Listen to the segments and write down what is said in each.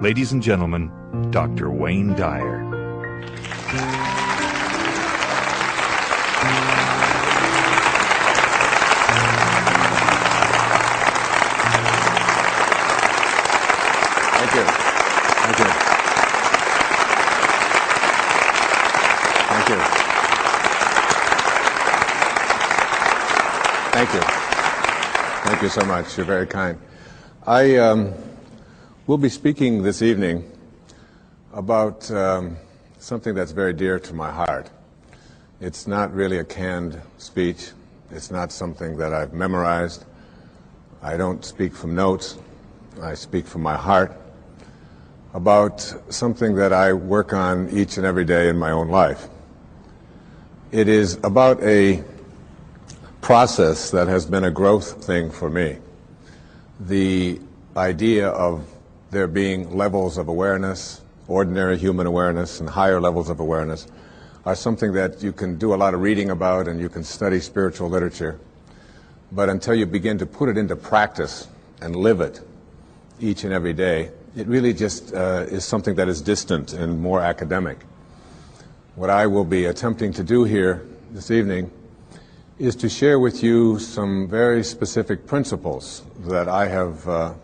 Ladies and gentlemen, Dr. Wayne Dyer. Thank you. Thank you. Thank you. Thank you. Thank you so much. You're very kind. I will be speaking this evening about something that's very dear to my heart. It's not really a canned speech. It's not something that I've memorized. I don't speak from notes. I speak from my heart about something that I work on each and every day in my own life. It is about a process that has been a growth thing for me. The idea of there being levels of awareness, ordinary human awareness, and higher levels of awareness are something that you can do a lot of reading about and you can study spiritual literature. But until you begin to put it into practice and live it each and every day, it really just is something that is distant and more academic. What I will be attempting to do here this evening is to share with you some very specific principles that I have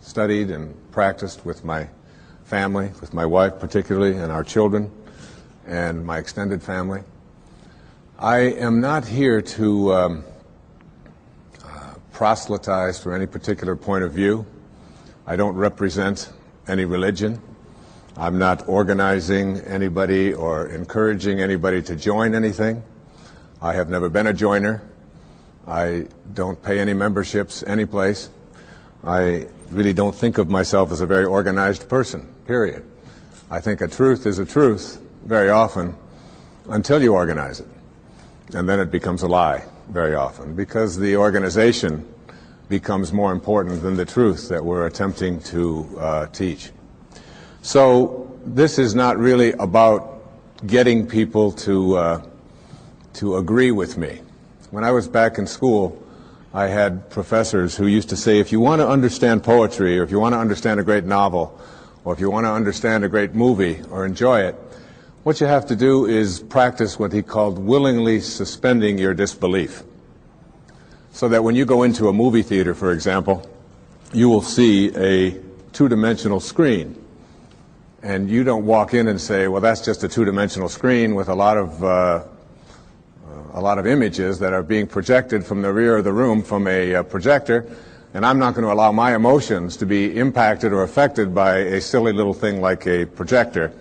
studied and practiced with my family, with my wife particularly, and our children, and my extended family. I am not here to proselytize for any particular point of view. I don't represent any religion. I'm not organizing anybody or encouraging anybody to join anything. I have never been a joiner. I don't pay any memberships anyplace. I really don't think of myself as a very organized person, period. I think a truth is a truth very often until you organize it. And then it becomes a lie very often because the organization becomes more important than the truth that we're attempting to teach. So this is not really about getting people to agree with me. When I was back in school, I had professors who used to say, if you want to understand poetry, or if you want to understand a great novel, or if you want to understand a great movie or enjoy it, what you have to do is practice what he called willingly suspending your disbelief. So that when you go into a movie theater, for example, you will see a two-dimensional screen. And you don't walk in and say, well, that's just a two-dimensional screen with a lot of images that are being projected from the rear of the room from a projector, and I'm not going to allow my emotions to be impacted or affected by a silly little thing like a projector.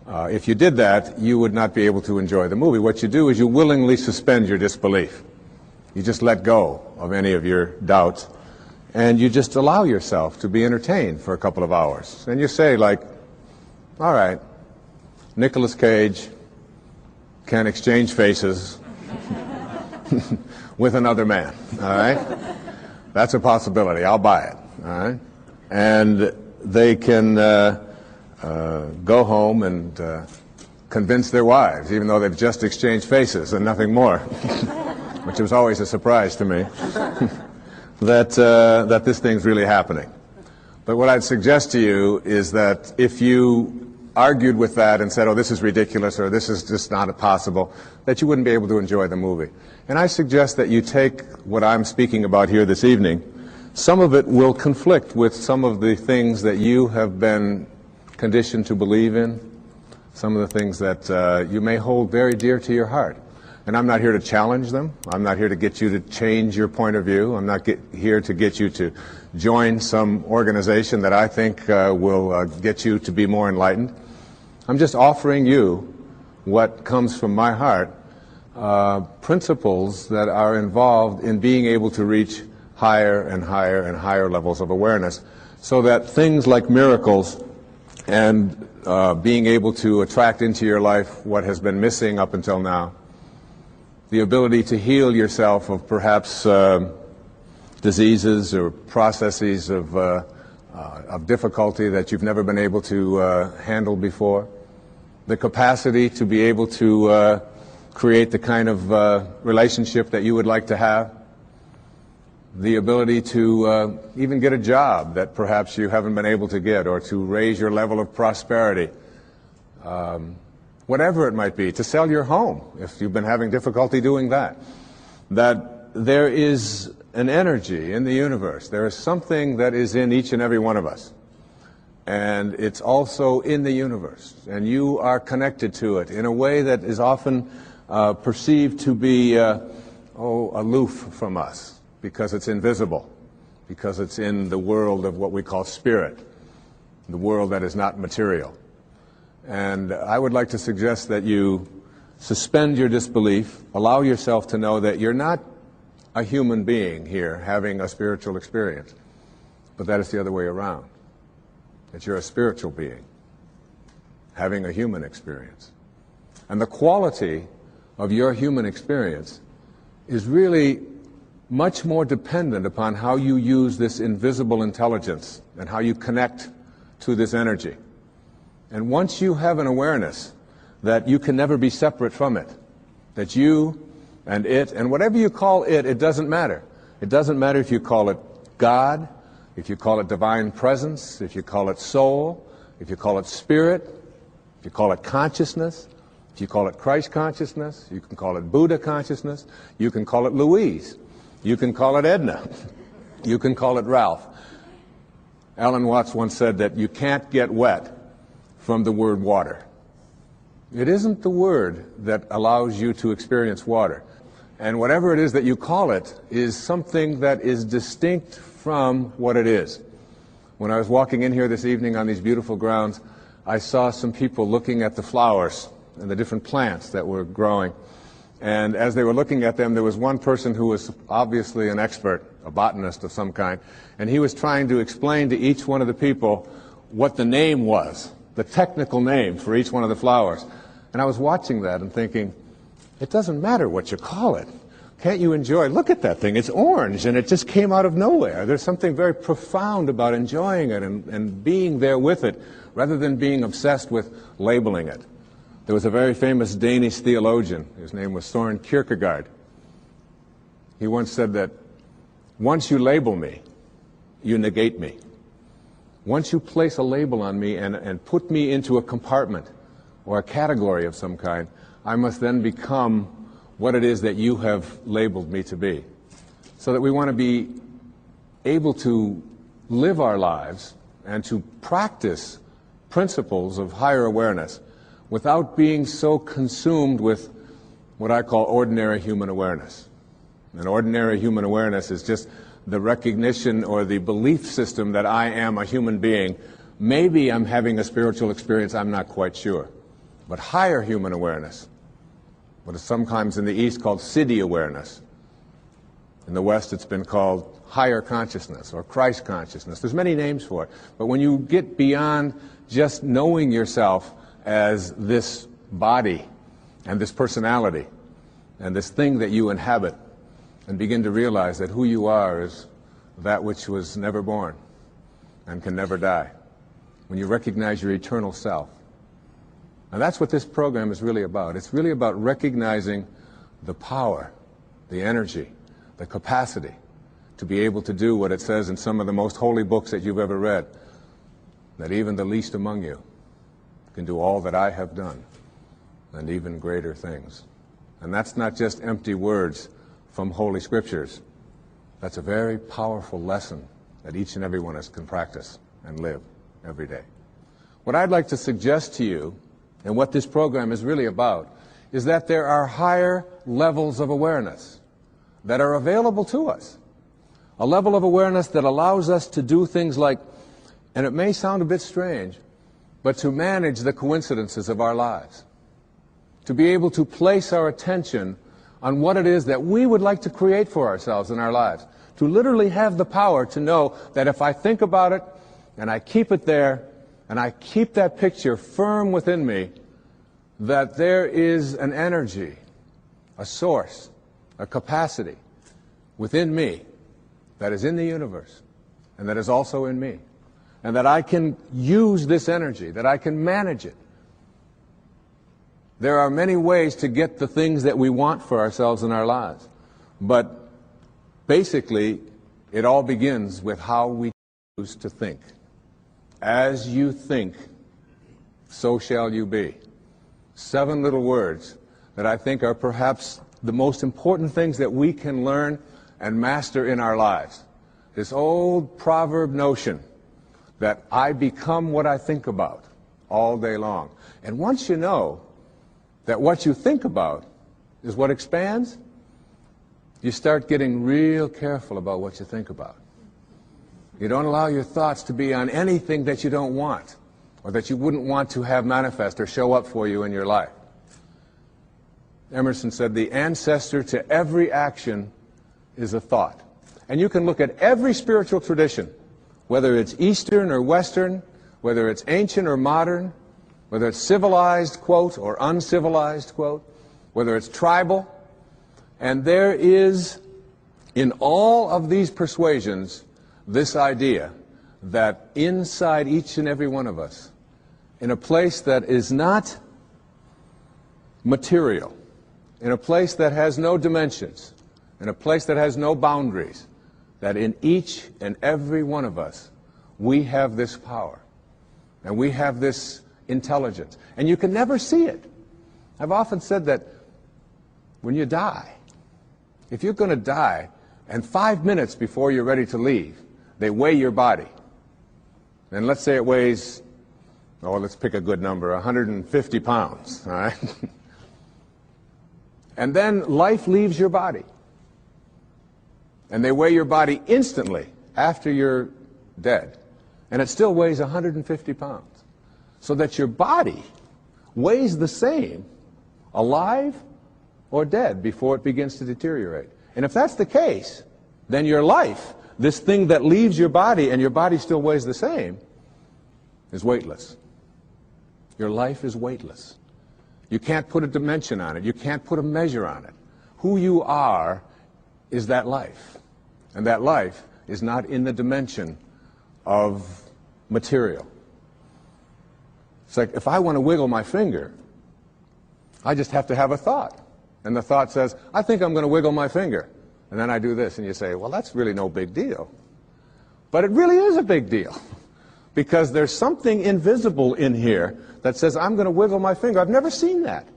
If you did that, you would not be able to enjoy the movie. What you do is you willingly suspend your disbelief. You just let go of any of your doubts, and you just allow yourself to be entertained for a couple of hours. And you say, like, all right, Nicolas Cage can exchange faces with another man, all right? That's a possibility. I'll buy it, all right? And they can go home and convince their wives, even though they've just exchanged faces and nothing more, which was always a surprise to me, that this thing's really happening. But what I'd suggest to you is that if you argued with that and said, oh, this is ridiculous, or this is just not possible, that you wouldn't be able to enjoy the movie. And I suggest that you take what I'm speaking about here this evening. Some of it will conflict with some of the things that you have been conditioned to believe in, some of the things that you may hold very dear to your heart. And I'm not here to challenge them. I'm not here to get you to change your point of view. I'm not here to get you to join some organization that I think will get you to be more enlightened. I'm just offering you what comes from my heart, principles that are involved in being able to reach higher and higher and higher levels of awareness, so that things like miracles and being able to attract into your life what has been missing up until now, the ability to heal yourself of perhaps diseases or processes of difficulty that you've never been able to handle before, the capacity to be able to create the kind of relationship that you would like to have, the ability to even get a job that perhaps you haven't been able to get, or to raise your level of prosperity, whatever it might be, to sell your home if you've been having difficulty doing that. That there is an energy in the universe. There is something that is in each and every one of us. And it's also in the universe. And you are connected to it in a way that is often perceived to be aloof from us, because it's invisible, because it's in the world of what we call spirit, the world that is not material. And I would like to suggest that you suspend your disbelief, allow yourself to know that you're not a human being here having a spiritual experience, but that it's the other way around. That you're a spiritual being having a human experience. And the quality of your human experience is really much more dependent upon how you use this invisible intelligence and how you connect to this energy. And once you have an awareness that you can never be separate from it, that you and it, and whatever you call it, it doesn't matter. It doesn't matter if you call it God, if you call it divine presence, if you call it soul, if you call it spirit, if you call it consciousness, if you call it Christ consciousness, you can call it Buddha consciousness, you can call it Louise, you can call it Edna, you can call it Ralph. Alan Watts once said that you can't get wet from the word water. It isn't the word that allows you to experience water. And whatever it is that you call it is something that is distinct from what it is. When I was walking in here this evening on these beautiful grounds, I saw some people looking at the flowers and the different plants that were growing. And as they were looking at them, there was one person who was obviously an expert, a botanist of some kind, and he was trying to explain to each one of the people what the name was, the technical name for each one of the flowers. And I was watching that and thinking, it doesn't matter what you call it. Can't you enjoy? Look at that thing. It's orange, and it just came out of nowhere. There's something very profound about enjoying it and being there with it, rather than being obsessed with labeling it. There was a very famous Danish theologian. His name was Søren Kierkegaard. He once said that once you label me, you negate me. Once you place a label on me and put me into a compartment or a category of some kind, I must then become what it is that you have labeled me to be. So that we want to be able to live our lives and to practice principles of higher awareness without being so consumed with what I call ordinary human awareness. And ordinary human awareness is just the recognition or the belief system that I am a human being. Maybe I'm having a spiritual experience, I'm not quite sure. But higher human awareness, what is sometimes in the East called Siddhi awareness. In the West it's been called higher consciousness or Christ consciousness. There's many names for it. But when you get beyond just knowing yourself as this body and this personality and this thing that you inhabit, and begin to realize that who you are is that which was never born and can never die. When you recognize your eternal self. And that's what this program is really about. It's really about recognizing the power, the energy, the capacity to be able to do what it says in some of the most holy books that you've ever read, that even the least among you can do all that I have done and even greater things. And that's not just empty words from Holy Scriptures. That's a very powerful lesson that each and every one of us can practice and live every day. What I'd like to suggest to you, and what this program is really about, is that there are higher levels of awareness that are available to us. A level of awareness that allows us to do things like, and it may sound a bit strange, but to manage the coincidences of our lives. To be able to place our attention on what it is that we would like to create for ourselves in our lives. To literally have the power to know that if I think about it, and I keep it there, and I keep that picture firm within me, that there is an energy, a source, a capacity within me that is in the universe, and that is also in me. And that I can use this energy, that I can manage it. There are many ways to get the things that we want for ourselves in our lives. But basically, It all begins with how we choose to think. As you think, so shall you be. 7 little words that I think are perhaps the most important things that we can learn and master in our lives. This old proverb notion that I become what I think about all day long. And once you know that what you think about is what expands, you start getting real careful about what you think about. You don't allow your thoughts to be on anything that you don't want or that you wouldn't want to have manifest or show up for you in your life. Emerson said, the ancestor to every action is a thought. And you can look at every spiritual tradition, whether it's Eastern or Western, whether it's ancient or modern, whether it's civilized, quote, or uncivilized, quote, whether it's tribal, and there is, in all of these persuasions, this idea that inside each and every one of us, in a place that is not material, in a place that has no dimensions, in a place that has no boundaries, that in each and every one of us, we have this power, and we have this intelligence, and you can never see it. I've often said that when you die, if you're going to die, and 5 minutes before you're ready to leave, they weigh your body. And let's say it weighs, oh, let's pick a good number, 150 pounds, all right? And then life leaves your body. And they weigh your body instantly after you're dead. And it still weighs 150 pounds. So that your body weighs the same, alive or dead, before it begins to deteriorate. And if that's the case, then your life, this thing that leaves your body and your body still weighs the same, is weightless. Your life is weightless. You can't put a dimension on it. You can't put a measure on it. Who you are is that life. And that life is not in the dimension of material. It's like if I want to wiggle my finger, I just have to have a thought. And the thought says, I think I'm going to wiggle my finger. And then I do this, and you say, well, that's really no big deal. But it really is a big deal. Because there's something invisible in here that says, I'm going to wiggle my finger. I've never seen that.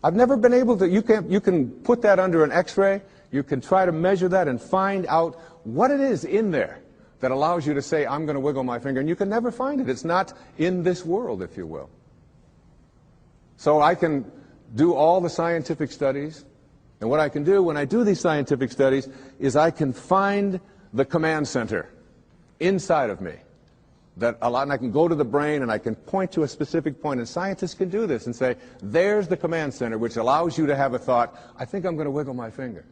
I've never been able to, you can put that under an x-ray, you can try to measure that and find out what it is in there that allows you to say, I'm going to wiggle my finger, and you can never find it. It's not in this world, if you will. So I can do all the scientific studies, and what I can do when I do these scientific studies is I can find the command center inside of me. And I can go to the brain and I can point to a specific point, and scientists can do this and say, there's the command center which allows you to have a thought, I think I'm going to wiggle my finger.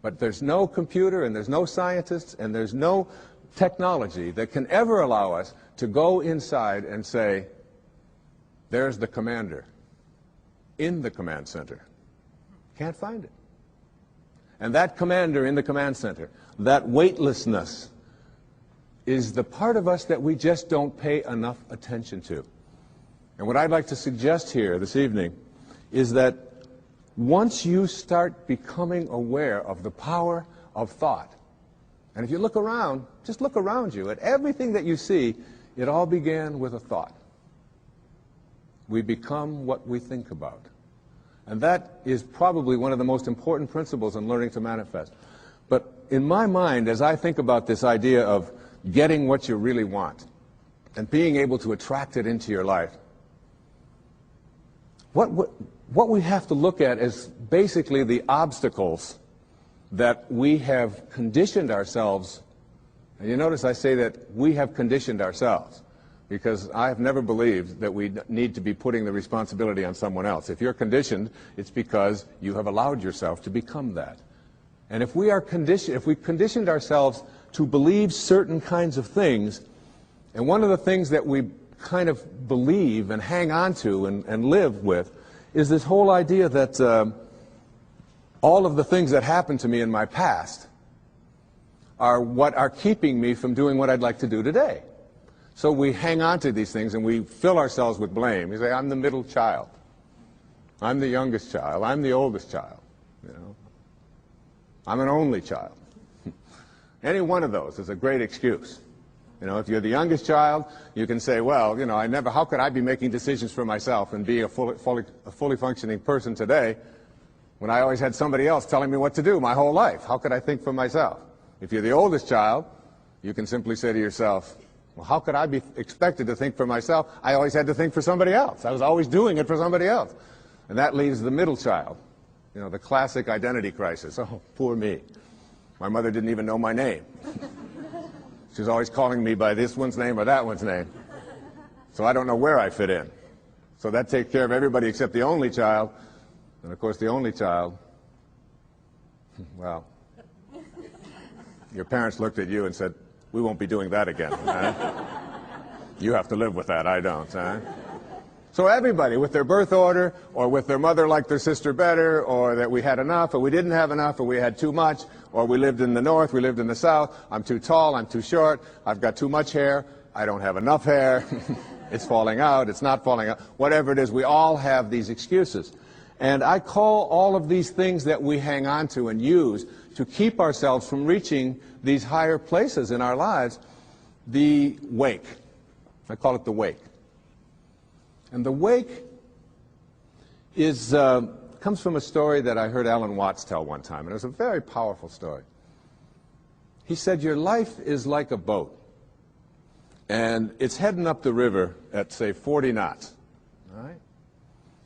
But there's no computer and there's no scientists and there's no technology that can ever allow us to go inside and say, there's the commander in the command center. Can't find it. And that commander in the command center, that weightlessness, is the part of us that we just don't pay enough attention to. And what I'd like to suggest here this evening is that once you start becoming aware of the power of thought, and if you look around, just look around you at everything that you see, it all began with a thought. We become what we think about. And that is probably one of the most important principles in learning to manifest. But in my mind, as I think about this idea of getting what you really want and being able to attract it into your life, what we have to look at is basically the obstacles that we have conditioned ourselves. And you notice I say that we have conditioned ourselves, because I have never believed that we need to be putting the responsibility on someone else. If you're conditioned, it's because you have allowed yourself to become that. And if we are conditioned, if we've conditioned ourselves to believe certain kinds of things, and one of the things that we kind of believe and hang on to and live with is this whole idea that all of the things that happened to me in my past are what are keeping me from doing what I'd like to do today. So we hang on to these things and we fill ourselves with blame. We say, I'm the middle child. I'm the youngest child. I'm the oldest child. You know, I'm an only child. Any one of those is a great excuse. You know, if you're the youngest child, you can say, well, you know, how could I be making decisions for myself and be a fully functioning person today when I always had somebody else telling me what to do my whole life? How could I think for myself? If you're the oldest child, you can simply say to yourself, well, how could I be expected to think for myself? I always had to think for somebody else. I was always doing it for somebody else. And that leaves the middle child, you know, the classic identity crisis. Oh, poor me. My mother didn't even know my name. She was always calling me by this one's name or that one's name. So I don't know where I fit in. So that takes care of everybody except the only child. And of course, the only child, well, your parents looked at you and said, we won't be doing that again. You have to live with that, I don't. So everybody, with their birth order, or with their mother liked their sister better, or that we had enough, or we didn't have enough, or we had too much, or we lived in the north, we lived in the south, I'm too tall, I'm too short, I've got too much hair, I don't have enough hair, it's falling out, it's not falling out, whatever it is, we all have these excuses. And I call all of these things that we hang on to and use to keep ourselves from reaching these higher places in our lives, the wake. I call it the wake. And the wake is, comes from a story that I heard Alan Watts tell one time, and it was a very powerful story. He said, your life is like a boat, and it's heading up the river at, say, 40 knots. All right?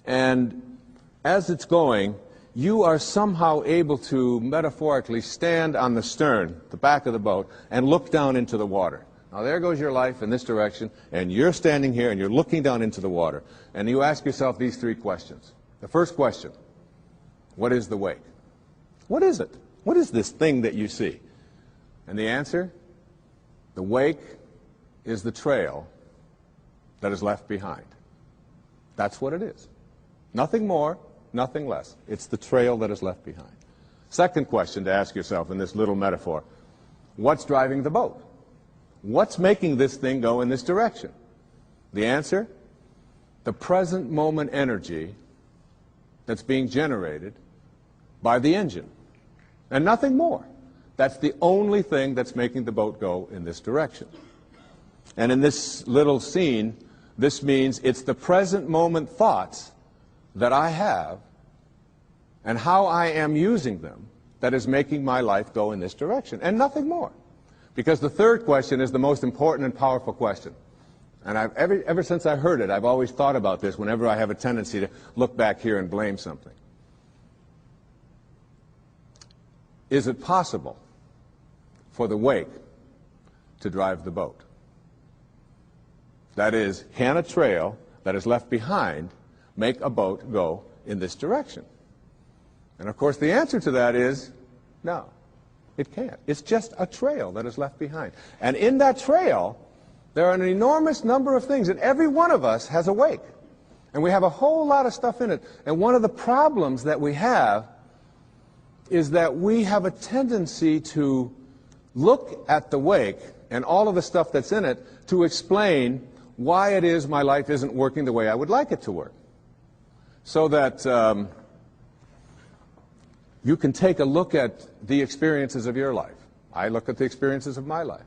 And as it's going, you are somehow able to metaphorically stand on the stern, the back of the boat, and look down into the water. Now there goes your life in this direction, and you're standing here and you're looking down into the water. And you ask yourself these three questions. The first question, what is the wake? What is it? What is this thing that you see? And the answer, the wake is the trail that is left behind. That's what it is. Nothing more, nothing less. It's the trail that is left behind. Second question to ask yourself in this little metaphor, what's driving the boat? What's making this thing go in this direction? The answer, the present moment energy that's being generated by the engine, and nothing more. That's the only thing that's making the boat go in this direction. And in this little scene, this means it's the present moment thoughts that I have and how I am using them that is making my life go in this direction, and nothing more. Because the third question is the most important and powerful question. And ever since I heard it, I've always thought about this whenever I have a tendency to look back here and blame something. Is it possible for the wake to drive the boat? That is, can a trail that is left behind make a boat go in this direction? And of course the answer to that is no. It can't. It's just a trail that is left behind. And in that trail, there are an enormous number of things, and every one of us has a wake. And we have a whole lot of stuff in it. And one of the problems that we have is that we have a tendency to look at the wake and all of the stuff that's in it to explain why it is my life isn't working the way I would like it to work. So that you can take a look at the experiences of your life. I look at the experiences of my life.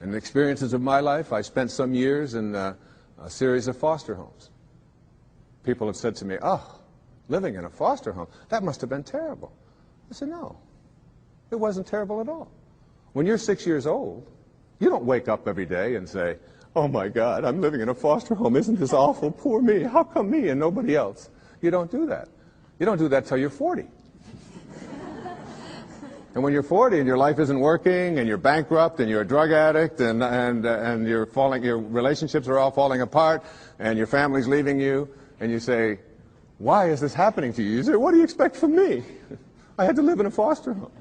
In the experiences of my life, I spent some years in a series of foster homes. People have said to me, oh, living in a foster home, that must have been terrible. I said, no, it wasn't terrible at all. When you're 6 years old, you don't wake up every day and say, oh my God, I'm living in a foster home, isn't this awful, poor me, how come me and nobody else? You don't do that. You don't do that till you're 40. And when you're 40 and your life isn't working and you're bankrupt and you're a drug addict and you're falling, your relationships are all falling apart and your family's leaving you, and you say, why is this happening to you? You say, what do you expect from me? I had to live in a foster home.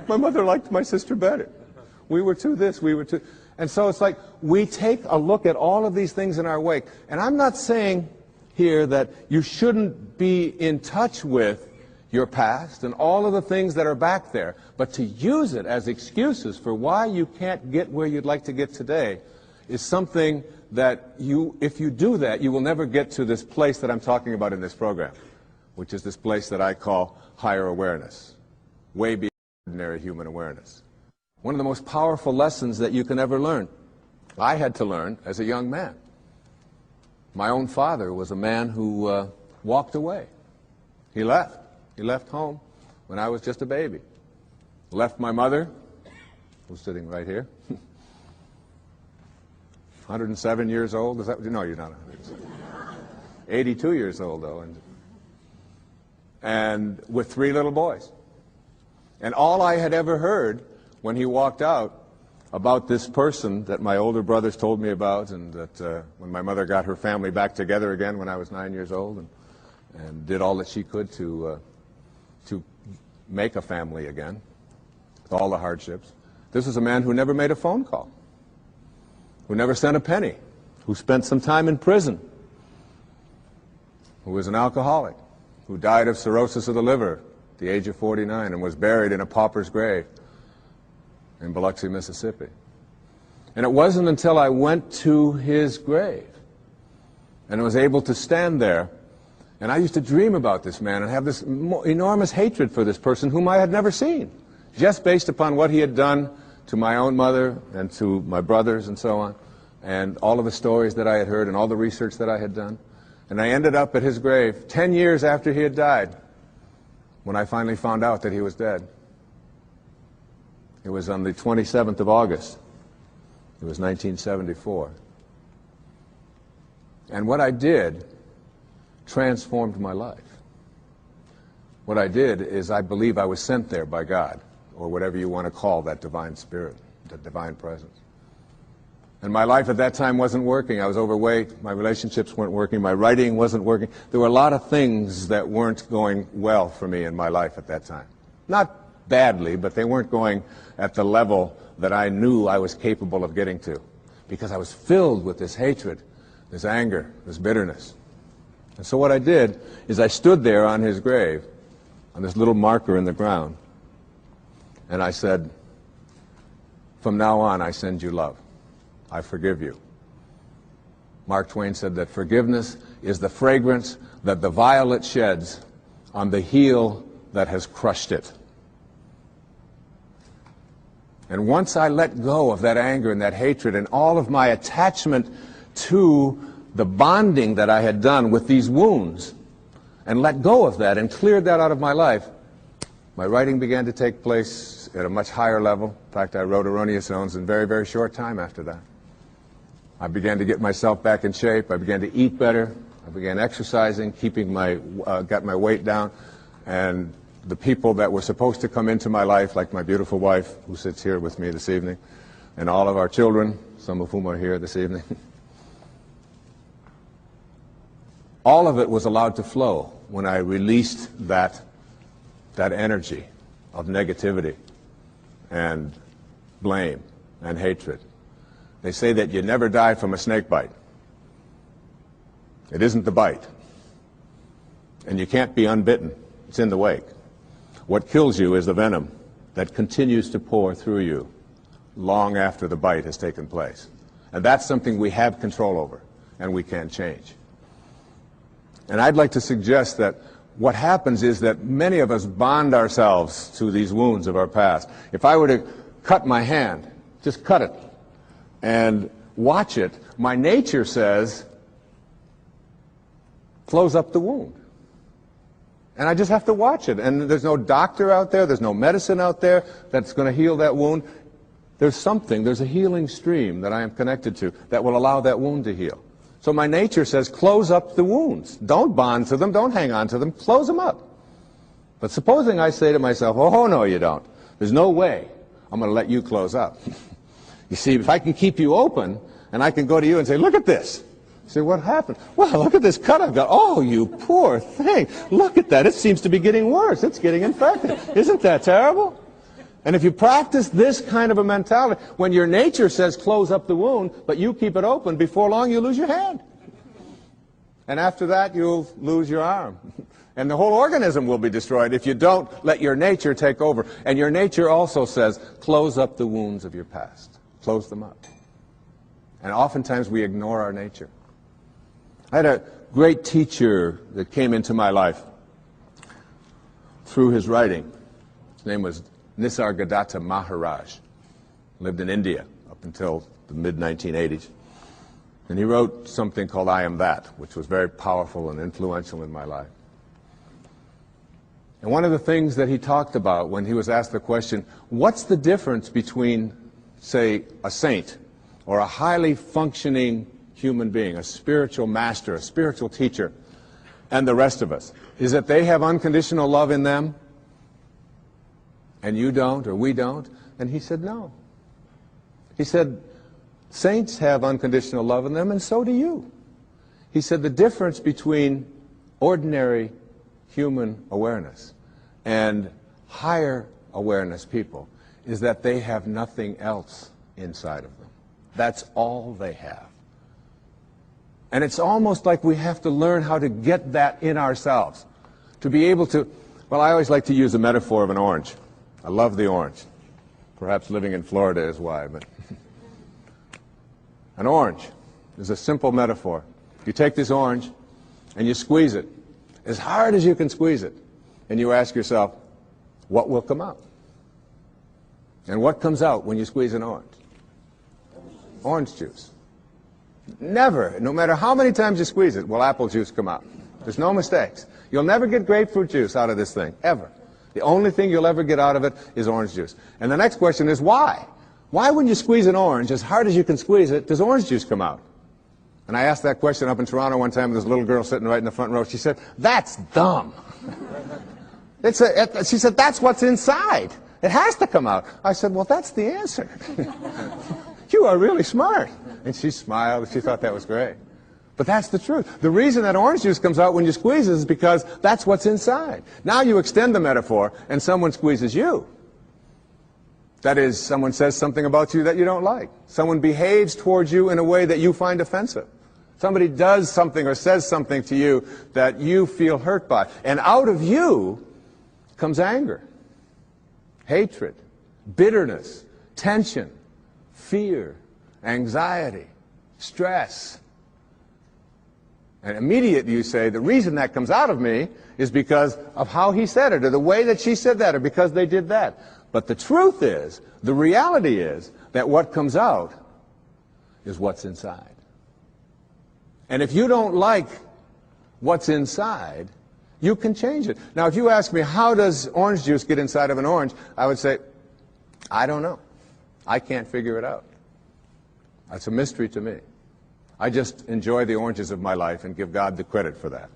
My mother liked my sister better. We were too this, we were too... And so it's like we take a look at all of these things in our wake. And I'm not saying here that you shouldn't be in touch with your past and all of the things that are back there, but to use it as excuses for why you can't get where you'd like to get today is something that if you do that, you will never get to this place that I'm talking about in this program, which is this place that I call higher awareness, way beyond ordinary human awareness. One of the most powerful lessons that you can ever learn. I had to learn as a young man. My own father was a man who walked away. He left. He left home when I was just a baby. Left my mother, who's sitting right here, 107 years old. Is that? No, you're not 107. 82 years old, though. And with 3 little boys. And all I had ever heard when he walked out about this person that my older brothers told me about, and that when my mother got her family back together again when I was 9 years old, and did all that she could to make a family again, with all the hardships. This was a man who never made a phone call, who never sent a penny, who spent some time in prison, who was an alcoholic, who died of cirrhosis of the liver at the age of 49 and was buried in a pauper's grave in Biloxi, Mississippi. And it wasn't until I went to his grave and was able to stand there, and I used to dream about this man and have this enormous hatred for this person whom I had never seen, just based upon what he had done to my own mother and to my brothers and so on, and all of the stories that I had heard and all the research that I had done. And I ended up at his grave 10 years after he had died, when I finally found out that he was dead. It was on the 27th of August. It was 1974. And what I did transformed my life. What I did is I believe I was sent there by God, or whatever you want to call that divine spirit, that divine presence. And my life at that time wasn't working. I was overweight. My relationships weren't working. My writing wasn't working. There were a lot of things that weren't going well for me in my life at that time. Not badly, but they weren't going at the level that I knew I was capable of getting to, because I was filled with this hatred, this anger, this bitterness. And so what I did is I stood there on his grave, on this little marker in the ground, and I said, from now on, I send you love. I forgive you. Mark Twain said that forgiveness is the fragrance that the violet sheds on the heel that has crushed it. And once I let go of that anger and that hatred and all of my attachment to the bonding that I had done with these wounds, and let go of that and cleared that out of my life, my writing began to take place at a much higher level. In fact, I wrote Erroneous Zones in a very, very short time after that. I began to get myself back in shape. I began to eat better. I began exercising, got my weight down. And the people that were supposed to come into my life, like my beautiful wife, who sits here with me this evening, and all of our children, some of whom are here this evening, all of it was allowed to flow when I released that energy of negativity and blame and hatred. They say that you never die from a snake bite. It isn't the bite. And you can't be unbitten. It's in the wake. What kills you is the venom that continues to pour through you long after the bite has taken place. And that's something we have control over and we can change. And I'd like to suggest that what happens is that many of us bond ourselves to these wounds of our past. If I were to cut my hand, just cut it, and watch it, my nature says, close up the wound. And I just have to watch it. And there's no doctor out there, there's no medicine out there that's going to heal that wound. There's a healing stream that I am connected to that will allow that wound to heal. So my nature says, close up the wounds. Don't bond to them, don't hang on to them, close them up. But supposing I say to myself, oh no you don't. There's no way I'm going to let you close up. You see, if I can keep you open, and I can go to you and say, look at this. You say, what happened? Well, look at this cut I've got. Oh, you poor thing. Look at that. It seems to be getting worse. It's getting infected. Isn't that terrible? And if you practice this kind of a mentality, when your nature says close up the wound, but you keep it open, before long you lose your hand. And after that, you'll lose your arm. And the whole organism will be destroyed if you don't let your nature take over. And your nature also says, close up the wounds of your past. Close them up. And oftentimes we ignore our nature. I had a great teacher that came into my life through his writing. His name was Nisargadatta Maharaj. Lived in India up until the mid-1980s. And he wrote something called I Am That, which was very powerful and influential in my life. And one of the things that he talked about when he was asked the question, what's the difference between, say, a saint or a highly functioning human being, a spiritual master, a spiritual teacher, and the rest of us? Is that they have unconditional love in them and you don't, or we don't? And he said no. He said, saints have unconditional love in them, and so do you. He said the difference between ordinary human awareness and higher awareness people is that they have nothing else inside of them. That's all they have. And it's almost like we have to learn how to get that in ourselves. To be able to, well, I always like to use the metaphor of an orange. I love the orange. Perhaps living in Florida is why, but an orange is a simple metaphor. You take this orange and you squeeze it as hard as you can squeeze it, and you ask yourself, what will come out? And what comes out when you squeeze an orange? Orange juice. Never, no matter how many times you squeeze it, will apple juice come out. There's no mistakes. You'll never get grapefruit juice out of this thing, ever. The only thing you'll ever get out of it is orange juice. And the next question is why? Why when you squeeze an orange, as hard as you can squeeze it, does orange juice come out? And I asked that question up in Toronto one time, there's a little girl sitting right in the front row. She said, that's dumb. She said, that's what's inside. It has to come out. I said, well, that's the answer. You are really smart. And she smiled. She thought that was great. But that's the truth. The reason that orange juice comes out when you squeeze it is because that's what's inside. Now you extend the metaphor and someone squeezes you. That is, someone says something about you that you don't like. Someone behaves towards you in a way that you find offensive. Somebody does something or says something to you that you feel hurt by. And out of you comes anger, hatred, bitterness, tension, fear, anxiety, stress. And immediately you say, the reason that comes out of me is because of how he said it, or the way that she said that, or because they did that. But the truth is, the reality is, that what comes out is what's inside. And if you don't like what's inside, you can change it. Now, if you ask me, how does orange juice get inside of an orange? I would say, I don't know. I can't figure it out. That's a mystery to me. I just enjoy the oranges of my life and give God the credit for that.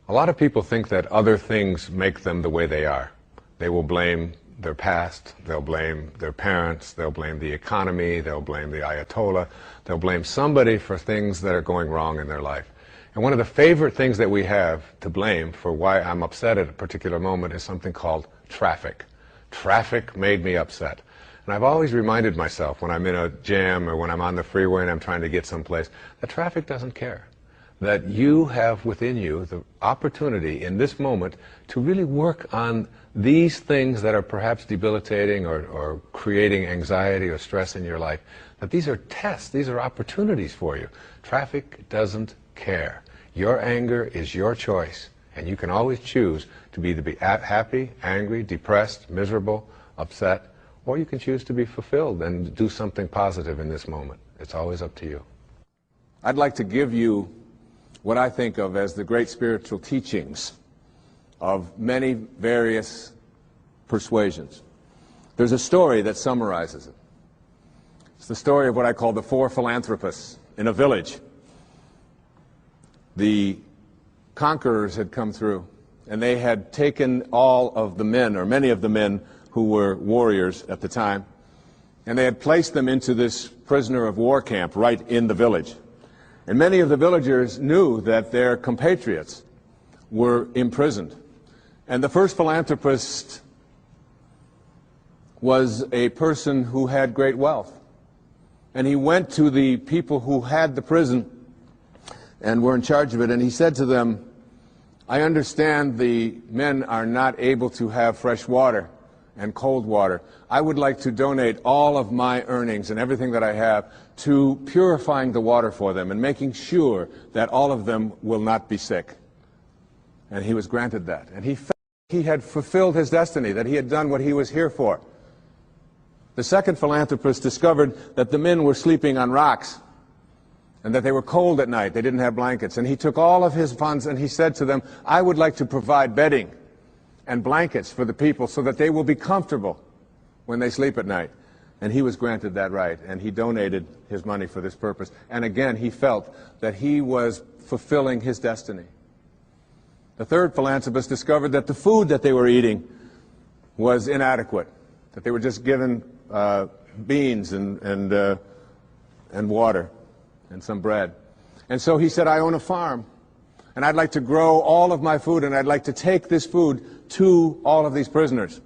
A lot of people think that other things make them the way they are. They will blame their past, they'll blame their parents, they'll blame the economy, they'll blame the Ayatollah, they'll blame somebody for things that are going wrong in their life. And one of the favorite things that we have to blame for why I'm upset at a particular moment is something called traffic. Traffic made me upset. And I've always reminded myself when I'm in a jam or when I'm on the freeway and I'm trying to get someplace, that traffic doesn't care. That you have within you the opportunity in this moment to really work on these things that are perhaps debilitating or creating anxiety or stress in your life. That these are tests, these are opportunities for you. Traffic doesn't care. Your anger is your choice, and you can always choose to be happy, angry, depressed, miserable, upset, or you can choose to be fulfilled and do something positive in this moment. It's always up to you. I'd like to give you what I think of as the great spiritual teachings of many various persuasions. There's a story that summarizes it. It's the story of what I call the four philanthropists in a village. The conquerors had come through, and they had taken all of the men, or many of the men who were warriors at the time, and they had placed them into this prisoner of war camp right in the village. And many of the villagers knew that their compatriots were imprisoned. And the first philanthropist was a person who had great wealth. And he went to the people who had the prison and were in charge of it, and he said to them, I understand the men are not able to have fresh water and cold water. I would like to donate all of my earnings and everything that I have to purifying the water for them and making sure that all of them will not be sick. And he was granted that. And he felt he had fulfilled his destiny, that he had done what he was here for. The second philanthropist discovered that the men were sleeping on rocks and that they were cold at night. They didn't have blankets. And he took all of his funds and he said to them, I would like to provide bedding and blankets for the people so that they will be comfortable when they sleep at night. And he was granted that right, and he donated his money for this purpose. And again, he felt that he was fulfilling his destiny. The third philanthropist discovered that the food that they were eating was inadequate, that they were just given beans and water and some bread. And so he said, I own a farm, and I'd like to grow all of my food, and I'd like to take this food to all of these prisoners.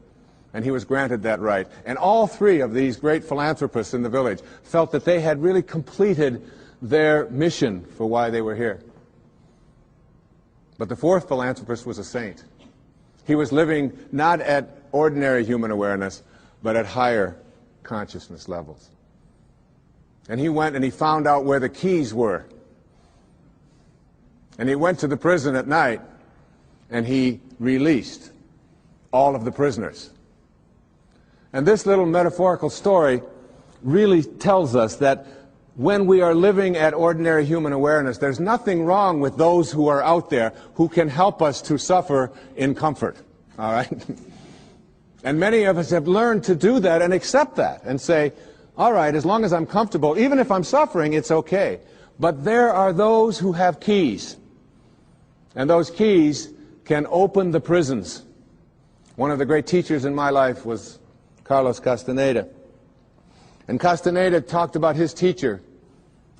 And he was granted that right. And all three of these great philanthropists in the village felt that they had really completed their mission for why they were here. But the fourth philanthropist was a saint. He was living not at ordinary human awareness, but at higher consciousness levels. And he went and he found out where the keys were. And he went to the prison at night and he released all of the prisoners. And this little metaphorical story really tells us that when we are living at ordinary human awareness, there's nothing wrong with those who are out there who can help us to suffer in comfort. All right? And many of us have learned to do that and accept that and say, all right, as long as I'm comfortable, even if I'm suffering, it's okay. But there are those who have keys. And those keys can open the prisons. One of the great teachers in my life was Carlos Castaneda. And Castaneda talked about his teacher,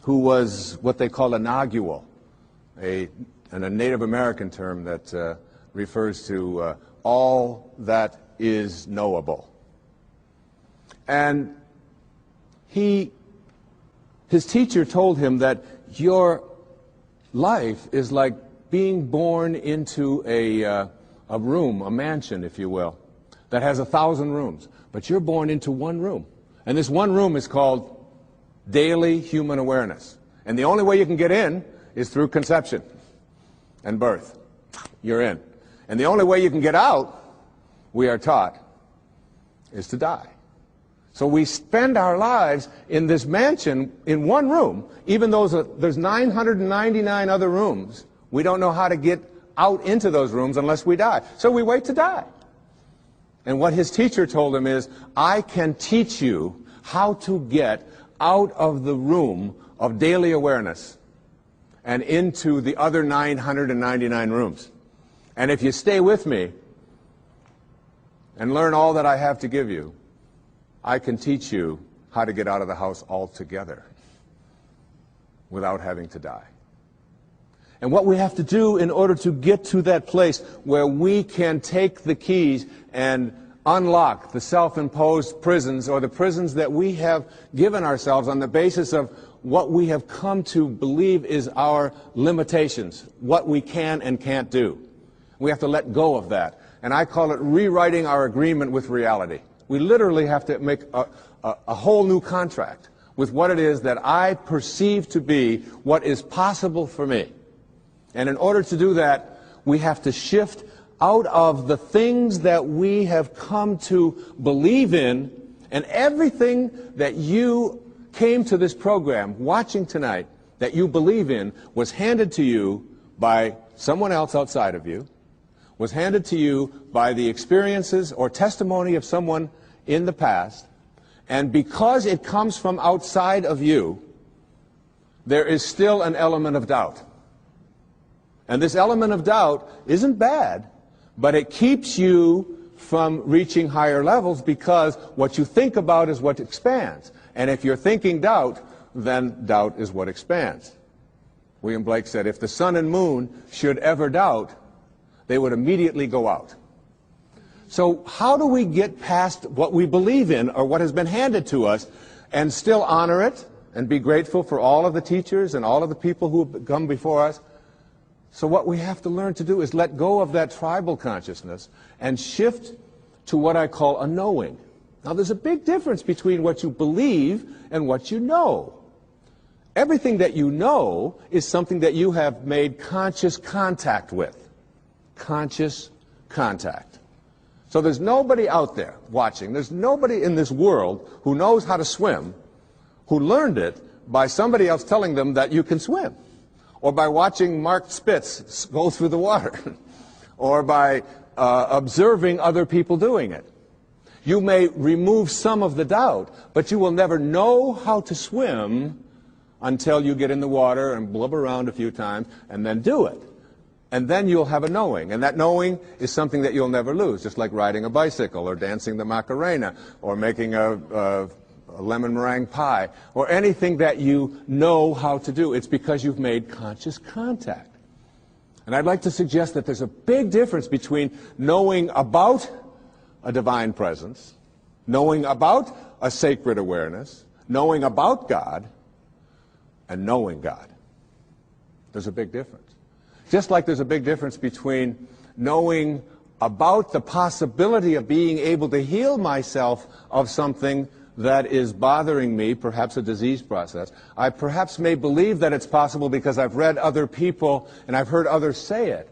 who was what they call a nagual, a Native American term that refers to all that is knowable. And his teacher told him that your life is like being born into a room, a mansion, if you will, that has 1,000 rooms. But you're born into one room. And this one room is called daily human awareness. And the only way you can get in is through conception and birth. You're in. And the only way you can get out, we are taught, is to die. So we spend our lives in this mansion in one room, even though there's 999 other rooms. We don't know how to get out into those rooms unless we die. So we wait to die. And what his teacher told him is, I can teach you how to get out of the room of daily awareness and into the other 999 rooms. And if you stay with me and learn all that I have to give you, I can teach you how to get out of the house altogether without having to die. And what we have to do in order to get to that place where we can take the keys and unlock the self-imposed prisons, or the prisons that we have given ourselves on the basis of what we have come to believe is our limitations, what we can and can't do. We have to let go of that. And I call it rewriting our agreement with reality. We literally have to make a whole new contract with what it is that I perceive to be what is possible for me. And in order to do that, we have to shift out of the things that we have come to believe in, and everything that you came to this program watching tonight that you believe in was handed to you by someone else outside of you, was handed to you by the experiences or testimony of someone in the past, and because it comes from outside of you, there is still an element of doubt. And this element of doubt isn't bad, but it keeps you from reaching higher levels, because what you think about is what expands. And if you're thinking doubt, then doubt is what expands. William Blake said, if the sun and moon should ever doubt, they would immediately go out. So how do we get past what we believe in, or what has been handed to us, and still honor it and be grateful for all of the teachers and all of the people who have come before us? So what we have to learn to do is let go of that tribal consciousness and shift to what I call a knowing. Now, there's a big difference between what you believe and what you know. Everything that you know is something that you have made conscious contact with. Conscious contact. So there's nobody out there watching. There's nobody in this world who knows how to swim, who learned it by somebody else telling them that you can swim, or by watching Mark Spitz go through the water, or by observing other people doing it. You may remove some of the doubt, but you will never know how to swim until you get in the water and blub around a few times and then do it. And then you'll have a knowing, and that knowing is something that you'll never lose, just like riding a bicycle or dancing the Macarena or making a lemon meringue pie or anything that you know how to do. It's because you've made conscious contact. And I'd like to suggest that there's a big difference between knowing about a divine presence, knowing about a sacred awareness, knowing about God, and knowing God. There's a big difference. Just like there's a big difference between knowing about the possibility of being able to heal myself of something that is bothering me, perhaps a disease process. I perhaps may believe that it's possible because I've read other people and I've heard others say it.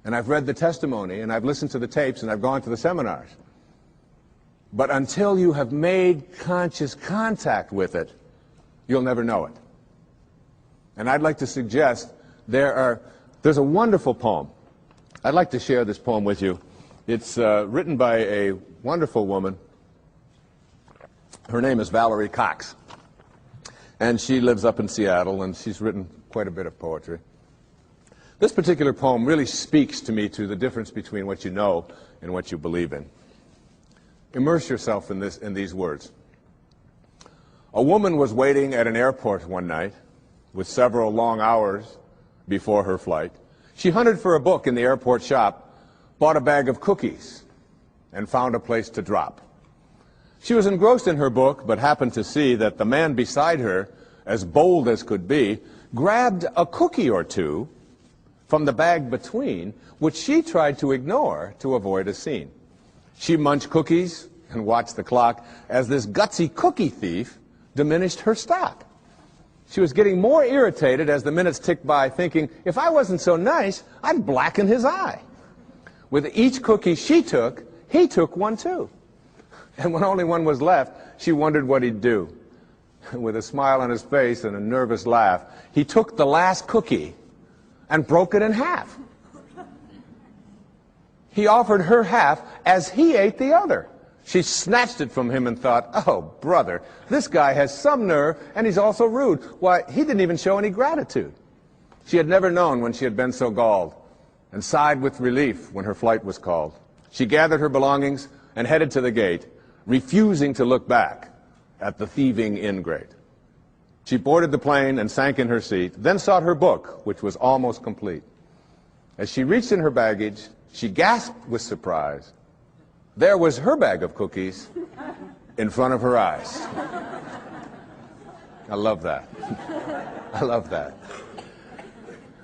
And I've read the testimony and I've listened to the tapes and I've gone to the seminars. But until you have made conscious contact with it, you'll never know it. And I'd like to suggest there's a wonderful poem. I'd like to share this poem with you. It's written by a wonderful woman. Her name is Valerie Cox. And she lives up in Seattle, and she's written quite a bit of poetry. This particular poem really speaks to me to the difference between what you know and what you believe in. Immerse yourself in these words. A woman was waiting at an airport one night with several long hours before her flight. She hunted for a book in the airport shop, bought a bag of cookies, and found a place to drop. She was engrossed in her book, but happened to see that the man beside her, as bold as could be, grabbed a cookie or two from the bag between, which she tried to ignore to avoid a scene. She munched cookies and watched the clock as this gutsy cookie thief diminished her stock. She was getting more irritated as the minutes ticked by, thinking, if I wasn't so nice, I'd blacken his eye. With each cookie she took, he took one too. And when only one was left, she wondered what he'd do. With a smile on his face and a nervous laugh, he took the last cookie and broke it in half. He offered her half as he ate the other. She snatched it from him and thought, oh, brother, this guy has some nerve, and he's also rude. Why, he didn't even show any gratitude. She had never known when she had been so galled, and sighed with relief when her flight was called. She gathered her belongings and headed to the gate, refusing to look back at the thieving ingrate. She boarded the plane and sank in her seat, then sought her book, which was almost complete. As she reached in her baggage, she gasped with surprise. There was her bag of cookies in front of her eyes. I love that. I love that.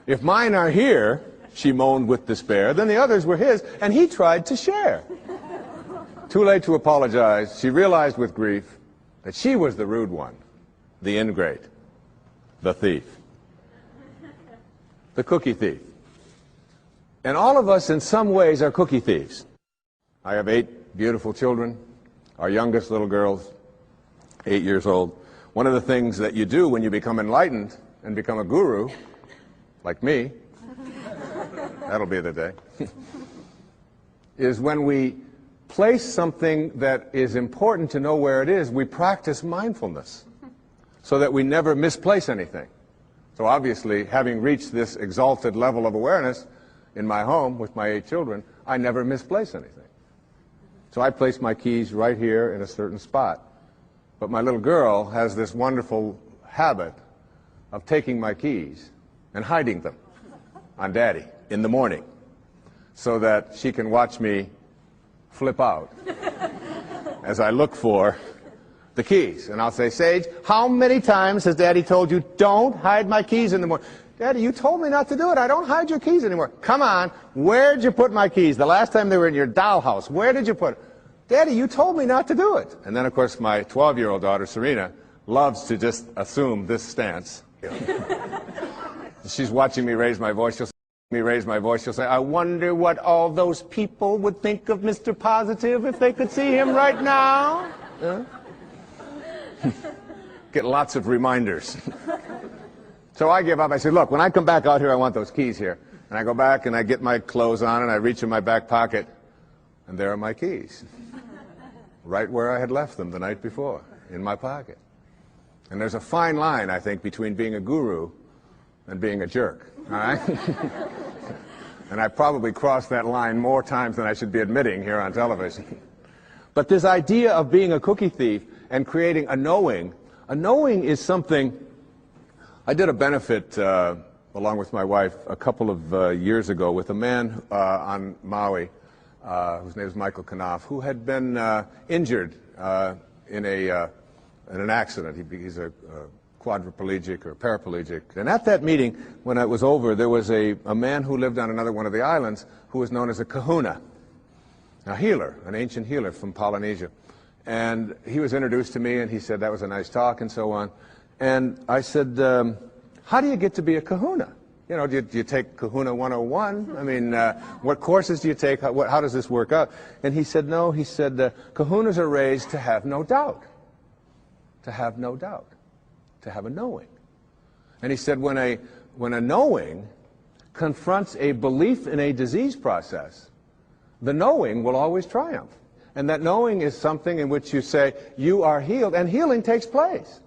If mine are here, she moaned with despair, then the others were his, and he tried to share. Too late to apologize, she realized with grief that she was the rude one, the ingrate, the thief, the cookie thief. And all of us in some ways are cookie thieves. I have 8 beautiful children. Our youngest little girl's 8 years old. One of the things that you do when you become enlightened and become a guru, like me, that'll be the day, is when we place something that is important to know where it is, we practice mindfulness so that we never misplace anything. So obviously, having reached this exalted level of awareness in my home with my 8 children, I never misplace anything. So I place my keys right here in a certain spot. But my little girl has this wonderful habit of taking my keys and hiding them on Daddy in the morning so that she can watch me flip out as I look for the keys. And I'll say, Sage, how many times has Daddy told you, don't hide my keys in the morning? Daddy, you told me not to do it. I don't hide your keys anymore. Come on, where'd you put my keys? The last time they were in your dollhouse, where did you put it? Daddy, you told me not to do it. And then, of course, my 12-year-old daughter, Serena, loves to just assume this stance. She's watching me raise my voice. She'll say, me raise my voice, she'll say, I wonder what all those people would think of Mr. Positive if they could see him right now. Get lots of reminders. So I give up. I say, look, when I come back out here, I want those keys here. And I go back and I get my clothes on and I reach in my back pocket, and there are my keys. Right where I had left them the night before, in my pocket. And there's a fine line, I think, between being a guru and being a jerk. All right? And I probably crossed that line more times than I should be admitting here on television. But this idea of being a cookie thief and creating a knowing is something. I did a benefit along with my wife a couple of years ago with a man on Maui whose name is Michael Knopf, who had been injured in an accident. He's a quadriplegic or paraplegic. And at that meeting, when it was over, there was a man who lived on another one of the islands who was known as a kahuna, a healer, an ancient healer from Polynesia. And he was introduced to me, and he said that was a nice talk and so on. And I said, how do you get to be a kahuna? You know, do you take Kahuna 101? I mean, what courses do you take? How does this work out? And he said, no, he said, kahunas are raised to have no doubt. To have no doubt. To have a knowing. And he said, when a knowing confronts a belief in a disease process, the knowing will always triumph. And that knowing is something in which you say, you are healed, and healing takes place.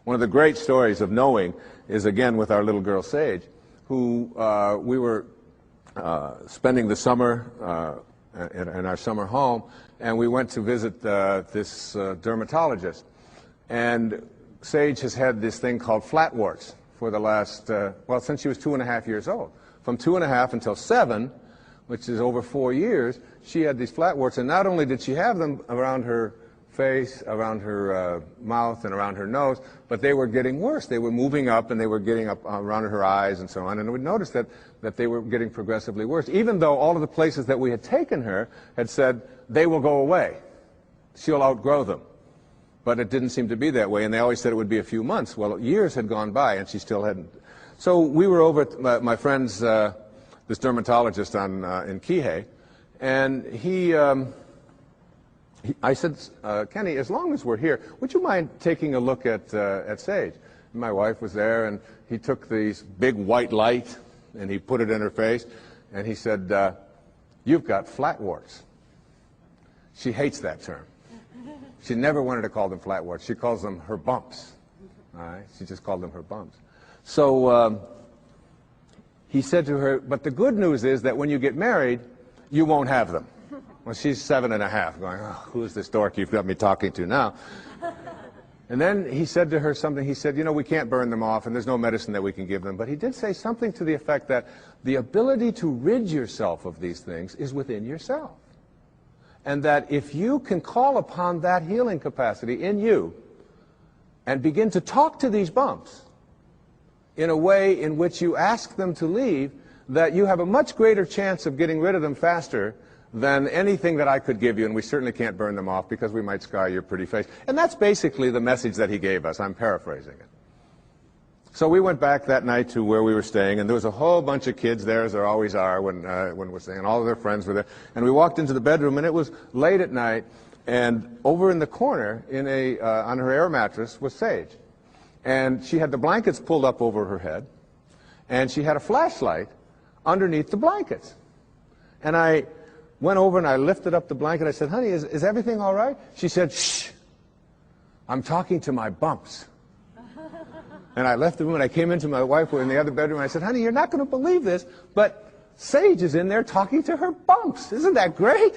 One of the great stories of knowing is, again, with our little girl, Sage, who we were spending the summer in our summer home, and we went to visit this dermatologist. And Sage has had this thing called flatwarts for the last, well, since she was 2.5 years old. From 2.5 until 7, which is over 4 years, she had these flatwarts, and not only did she have them around her face, around her mouth, and around her nose, but they were getting worse. They were moving up, and they were getting up around her eyes and so on, and we noticed that they were getting progressively worse, even though all of the places that we had taken her had said, they will go away. She'll outgrow them. But it didn't seem to be that way, and they always said it would be a few months. Well, years had gone by, and she still hadn't. So we were over at my friend's, this dermatologist in Kihei, and I said, Kenny, as long as we're here, would you mind taking a look at Sage? And my wife was there, and he took this big white light, and he put it in her face, and he said, you've got flatwarts. She hates that term. She never wanted to call them flatwarts. She calls them her bumps. All right? She just called them her bumps. So he said to her, but the good news is that when you get married, you won't have them. Well, she's 7.5, going, oh, who's this dork you've got me talking to now? And then he said to her something. He said, you know, we can't burn them off, and there's no medicine that we can give them. But he did say something to the effect that the ability to rid yourself of these things is within yourself. And that if you can call upon that healing capacity in you and begin to talk to these bumps in a way in which you ask them to leave, that you have a much greater chance of getting rid of them faster than anything that I could give you, and we certainly can't burn them off because we might scar your pretty face. And that's basically the message that he gave us. I'm paraphrasing it. So we went back that night to where we were staying, and there was a whole bunch of kids there, as there always are when we're staying, and all of their friends were there. And we walked into the bedroom, and it was late at night, and over in the corner, on her air mattress, was Sage. And she had the blankets pulled up over her head, and she had a flashlight underneath the blankets. And I went over and I lifted up the blanket. I said, honey, is everything all right? She said, shh, I'm talking to my bumps. And I left the room, and I came into my wife in the other bedroom, and I said, honey, you're not going to believe this, but Sage is in there talking to her bumps. Isn't that great?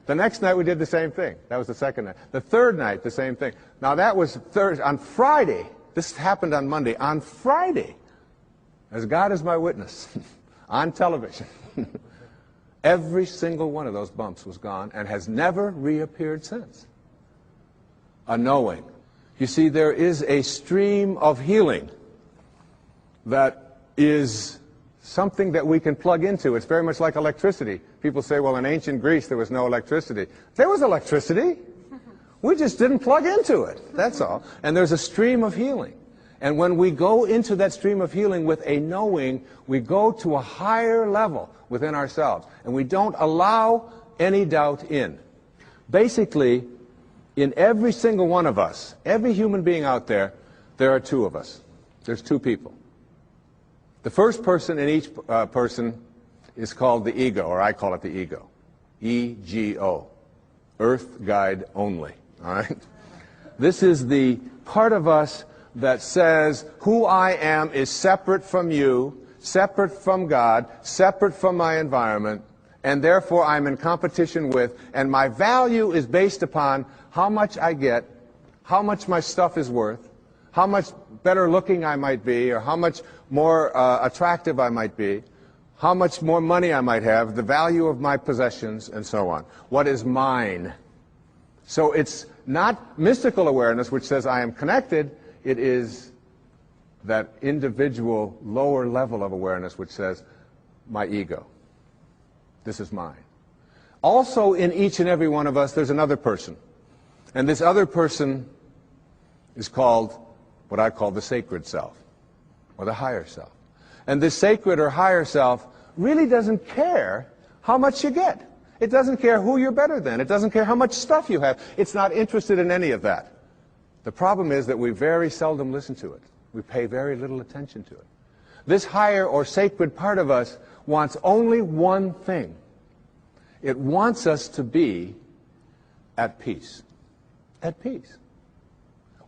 The next night we did the same thing. That was the second night. The third night, the same thing. Now that was Thursday. On Friday, this happened on Monday. On Friday, as God is my witness, on television, every single one of those bumps was gone and has never reappeared since. A knowing. You see, there is a stream of healing that is something that we can plug into. It's very much like electricity. People say, well, in ancient Greece, there was no electricity. There was electricity. We just didn't plug into it. That's all. And there's a stream of healing. And when we go into that stream of healing with a knowing, we go to a higher level within ourselves. And we don't allow any doubt in. Basically, in every single one of us, every human being out there, there are two of us. There's two people. The first person in each person is called the ego, or I call it the ego. E-G-O. Earth Guide Only. All right? This is the part of us that says who I am is separate from you, separate from God, separate from my environment, and therefore I'm in competition with, and my value is based upon how much I get, how much my stuff is worth, how much better looking I might be, or how much more attractive I might be, how much more money I might have, the value of my possessions, and so on. What is mine? So it's not mystical awareness which says I am connected. It is that individual lower level of awareness which says my ego. This is mine. Also in each and every one of us there's another person. And this other person is called what I call the sacred self, or the higher self. And this sacred or higher self really doesn't care how much you get. It doesn't care who you're better than. It doesn't care how much stuff you have. It's not interested in any of that. The problem is that we very seldom listen to it. We pay very little attention to it. This higher or sacred part of us wants only one thing. It wants us to be at peace. At peace.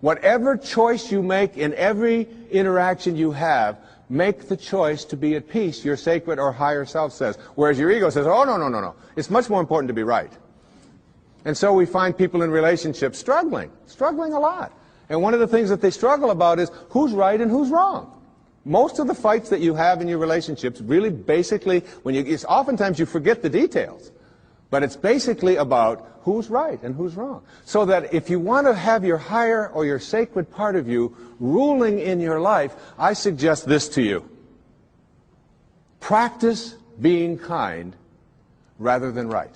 Whatever choice you make in every interaction you have, make the choice to be at peace, your sacred or higher self says. Whereas your ego says, oh, no, no, no, no. It's much more important to be right. And so we find people in relationships struggling a lot. And one of the things that they struggle about is who's right and who's wrong. Most of the fights that you have in your relationships really basically, oftentimes you forget the details. But it's basically about who's right and who's wrong. So that if you want to have your higher or your sacred part of you ruling in your life, I suggest this to you. Practice being kind rather than right.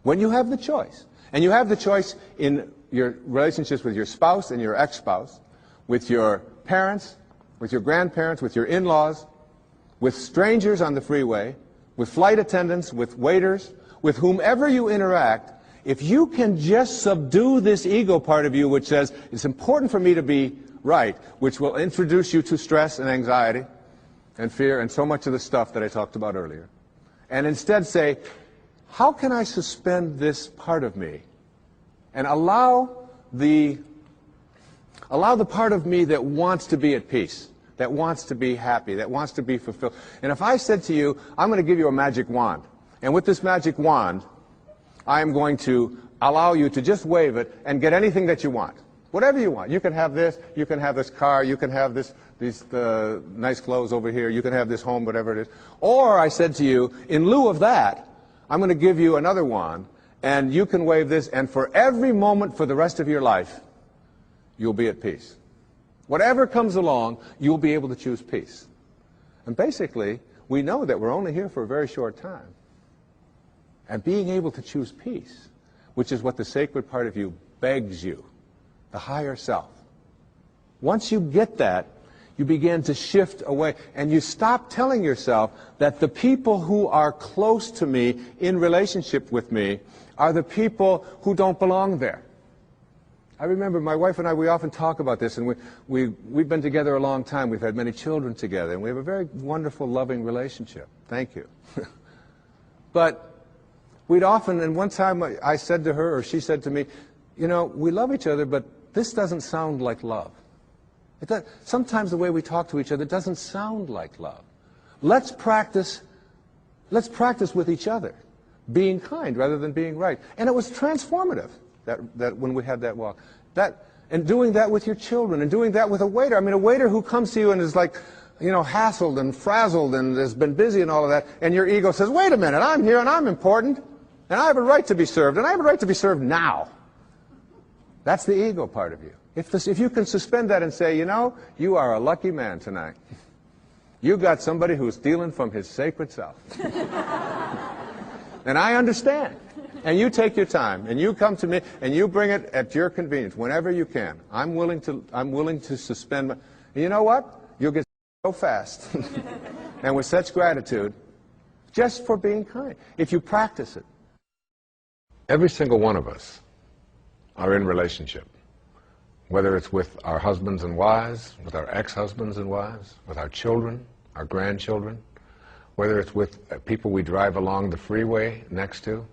When you have the choice, and you have the choice in your relationships with your spouse and your ex-spouse, with your parents, with your grandparents, with your in-laws, with strangers on the freeway, with flight attendants, with waiters, with whomever you interact, if you can just subdue this ego part of you which says, it's important for me to be right, which will introduce you to stress and anxiety and fear and so much of the stuff that I talked about earlier, and instead say, how can I suspend this part of me and allow the part of me that wants to be at peace, that wants to be happy, that wants to be fulfilled. And if I said to you, I'm going to give you a magic wand, and with this magic wand, I am going to allow you to just wave it and get anything that you want. Whatever you want. You can have this, you can have this car, you can have these nice clothes over here, you can have this home, whatever it is. Or I said to you, in lieu of that, I'm going to give you another wand, and you can wave this, and for every moment for the rest of your life, you'll be at peace. Whatever comes along, you'll be able to choose peace. And basically, we know that we're only here for a very short time. And being able to choose peace, which is what the sacred part of you begs you, the higher self. Once you get that, you begin to shift away, and you stop telling yourself that the people who are close to me, in relationship with me, are the people who don't belong there. I remember my wife and I, we often talk about this, and we've been together a long time. We've had many children together, and we have a very wonderful, loving relationship. Thank you. But we'd often, and one time I said to her, or she said to me, you know, we love each other, but this doesn't sound like love. Sometimes the way we talk to each other doesn't sound like love. Let's practice with each other, being kind rather than being right. And it was transformative that when we had that walk. And doing that with your children, and doing that with a waiter. I mean, a waiter who comes to you and is like, you know, hassled and frazzled and has been busy and all of that, and your ego says, wait a minute, I'm here and I'm important, and I have a right to be served, and I have a right to be served now. That's the ego part of you. If you can suspend that and say, you know, you are a lucky man tonight. You got somebody who's stealing from his sacred self. And I understand. And you take your time, and you come to me, and you bring it at your convenience, whenever you can. I'm willing to suspend my... And you know what? You'll get so fast, and with such gratitude, just for being kind, if you practice it. Every single one of us are in relationship, whether it's with our husbands and wives, with our ex-husbands and wives, with our children, our grandchildren, whether it's with people we drive along the freeway next to,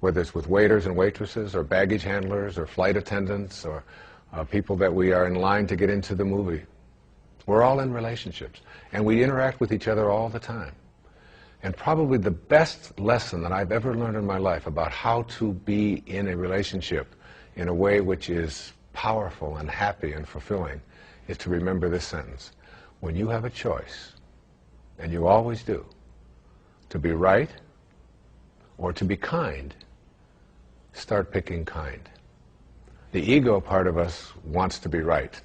whether it's with waiters and waitresses, or baggage handlers, or flight attendants, or people that we are in line to get into the movie. We're all in relationships, and we interact with each other all the time. And probably the best lesson that I've ever learned in my life about how to be in a relationship in a way which is powerful and happy and fulfilling is to remember this sentence. When you have a choice, and you always do, to be right or to be kind, start picking kind. The ego part of us wants to be right.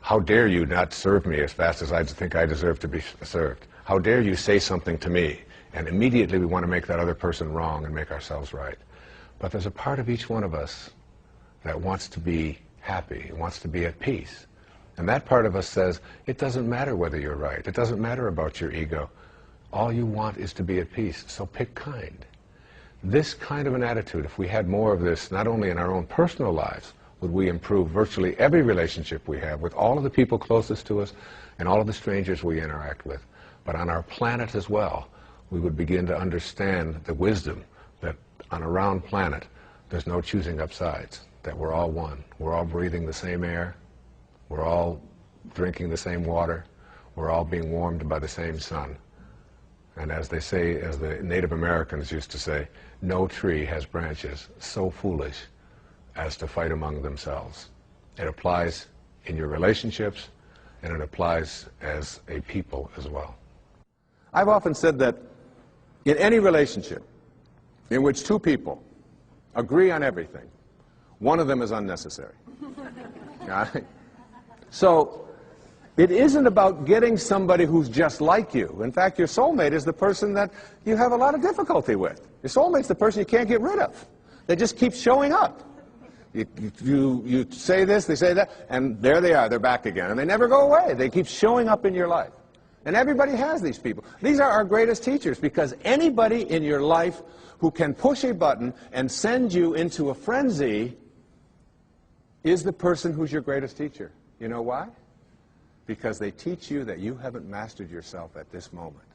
How dare you not serve me as fast as I think I deserve to be served? How dare you say something to me? And immediately we want to make that other person wrong and make ourselves right. But there's a part of each one of us that wants to be happy, wants to be at peace. And that part of us says, it doesn't matter whether you're right. It doesn't matter about your ego. All you want is to be at peace, so pick kind. This kind of an attitude, if we had more of this, not only in our own personal lives, would we improve virtually every relationship we have with all of the people closest to us and all of the strangers we interact with. But on our planet as well, we would begin to understand the wisdom that on a round planet, there's no choosing up sides, that we're all one. We're all breathing the same air. We're all drinking the same water. We're all being warmed by the same sun. And as they say, as the Native Americans used to say, no tree has branches so foolish as to fight among themselves. It applies in your relationships, and it applies as a people as well. I've often said that in any relationship in which two people agree on everything, one of them is unnecessary. So it isn't about getting somebody who's just like you. In fact, your soulmate is the person that you have a lot of difficulty with. Your soulmate's the person you can't get rid of. They just keep showing up. You say this, they say that, and there they are, they're back again. And they never go away. They keep showing up in your life. And everybody has these people. These are our greatest teachers, because anybody in your life who can push a button and send you into a frenzy is the person who's your greatest teacher. You know why? Because they teach you that you haven't mastered yourself at this moment.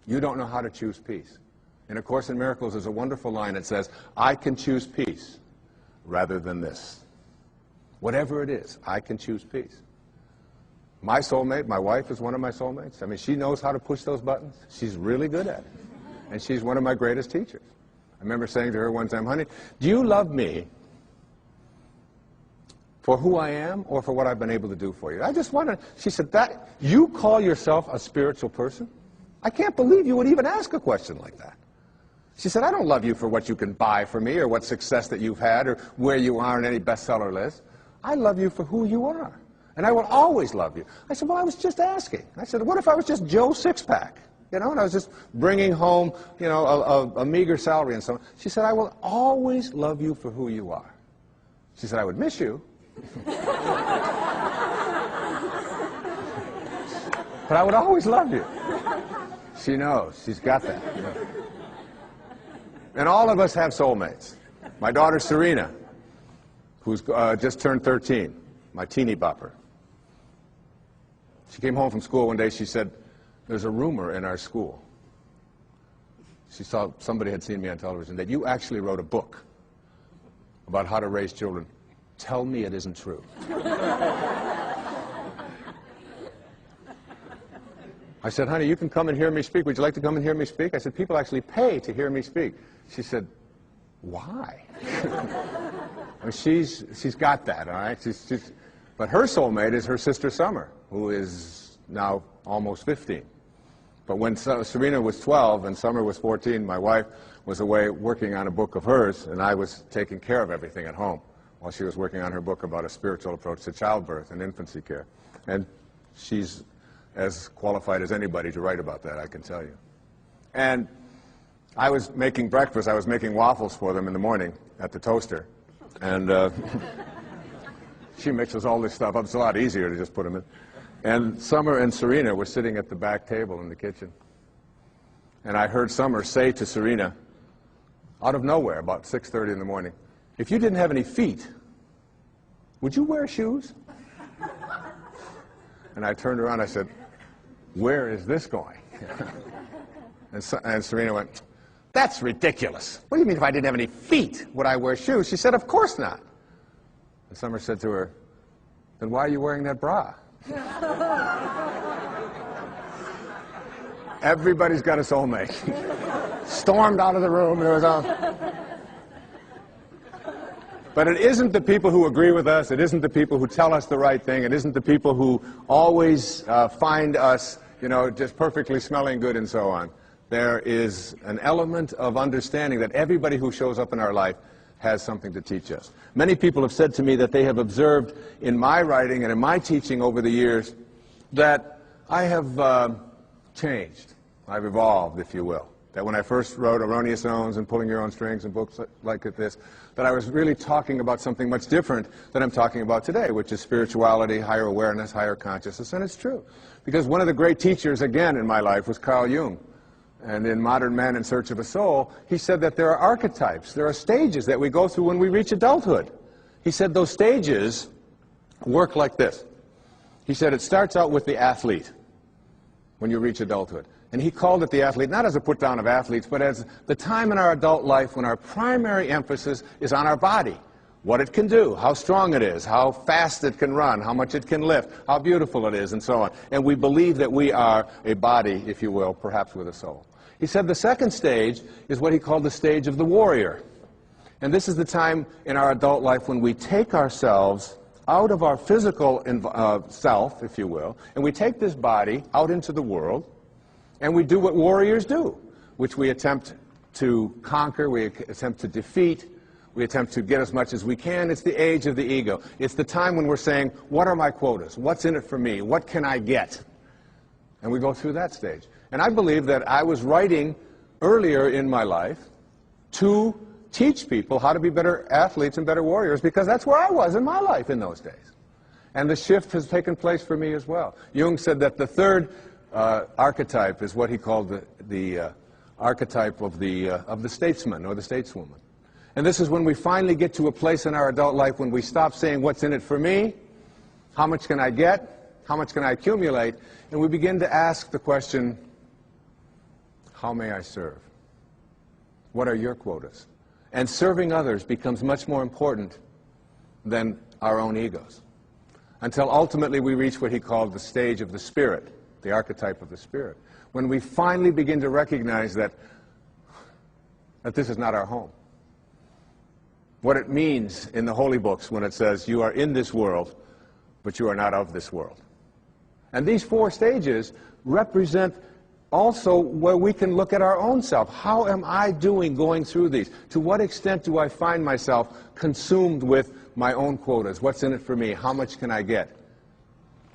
You don't know how to choose peace. In A Course in Miracles, there's a wonderful line that says, I can choose peace rather than this. Whatever it is, I can choose peace. My soulmate, my wife, is one of my soulmates. I mean, she knows how to push those buttons. She's really good at it. And she's one of my greatest teachers. I remember saying to her one time, honey, do you love me for who I am or for what I've been able to do for you? I just wondered. She said, that you call yourself a spiritual person? I can't believe you would even ask a question like that. She said, I don't love you for what you can buy for me or what success that you've had or where you are in any bestseller list. I love you for who you are. And I will always love you. I said, well, I was just asking. I said, what if I was just Joe Six-Pack? You know, and I was just bringing home, you know, a meager salary and so on. She said, I will always love you for who you are. She said, I would miss you. But I would always love you. She knows. She's got that. You know. And all of us have soulmates. My daughter, Serena, who's just turned 13, my teeny bopper. She came home from school one day. She said, there's a rumor in our school. She saw somebody had seen me on television that you actually wrote a book about how to raise children. Tell me it isn't true. I said, honey, you can come and hear me speak. Would you like to come and hear me speak? I said, people actually pay to hear me speak. She said, why? Well, she's got that, all right? But her soulmate is her sister Summer, who is now almost 15. But when Serena was 12 and Summer was 14, my wife was away working on a book of hers, and I was taking care of everything at home while she was working on her book about a spiritual approach to childbirth and infancy care. And she's as qualified as anybody to write about that, I can tell you. And I was making breakfast. I was making waffles for them in the morning at the toaster. And she mixes all this stuff up. It's a lot easier to just put them in. And Summer and Serena were sitting at the back table in the kitchen. And I heard Summer say to Serena, out of nowhere, about 6:30 in the morning, if you didn't have any feet, would you wear shoes? And I turned around, I said, where is this going? And Serena went, that's ridiculous. What do you mean if I didn't have any feet, would I wear shoes? She said, of course not. And Summer said to her, then why are you wearing that bra? Everybody's got a soulmate. Stormed out of the room. It was all. But it isn't the people who agree with us. It isn't the people who tell us the right thing. It isn't the people who always find us, you know, just perfectly smelling good and so on. There is an element of understanding that everybody who shows up in our life has something to teach us. Many people have said to me that they have observed in my writing and in my teaching over the years that I have changed. I've evolved, if you will. That when I first wrote Erroneous Zones and Pulling Your Own Strings and books like this, that I was really talking about something much different than I'm talking about today, which is spirituality, higher awareness, higher consciousness, and it's true. Because one of the great teachers, again, in my life was Carl Jung. And in Modern Man in Search of a Soul, he said that there are archetypes, there are stages that we go through when we reach adulthood. He said those stages work like this. He said it starts out with the athlete when you reach adulthood. And he called it the athlete, not as a put-down of athletes, but as the time in our adult life when our primary emphasis is on our body. What it can do, how strong it is, how fast it can run, how much it can lift, how beautiful it is, and so on. And we believe that we are a body, if you will, perhaps with a soul. He said the second stage is what he called the stage of the warrior. And this is the time in our adult life when we take ourselves out of our physical self, if you will, and we take this body out into the world, and we do what warriors do, which we attempt to conquer, we attempt to defeat, we attempt to get as much as we can. It's the age of the ego. It's the time when we're saying, what are my quotas? What's in it for me? What can I get? And we go through that stage. And I believe that I was writing earlier in my life to teach people how to be better athletes and better warriors, because that's where I was in my life in those days. And the shift has taken place for me as well. Jung said that the third archetype is what he called the archetype of the statesman or the stateswoman. And this is when we finally get to a place in our adult life when we stop saying, what's in it for me? How much can I get? How much can I accumulate? And we begin to ask the question, how may I serve? What are your quotas? And serving others becomes much more important than our own egos, until ultimately we reach what he called the stage of the spirit, the archetype of the spirit, when we finally begin to recognize that this is not our home. What it means in the holy books when it says, you are in this world, but you are not of this world. And these four stages represent also where we can look at our own self. How am I doing going through these? To what extent do I find myself consumed with my own quotas? What's in it for me? How much can I get?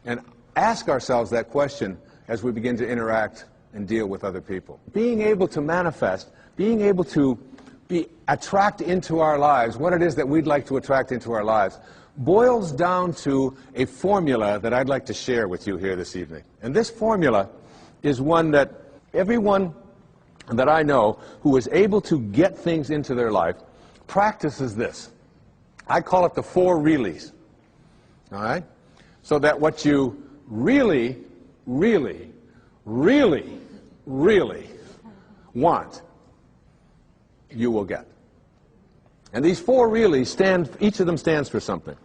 And ask ourselves that question as we begin to interact and deal with other people. Being able to manifest, being able to attract into our lives what it is that we'd like to attract into our lives boils down to a formula that I'd like to share with you here this evening. And this formula is one that everyone that I know who is able to get things into their life practices this. I call it the 4 reallys. All right? So that what you really, really, really, really want, you will get. And these 4 reallys each of them stands for something.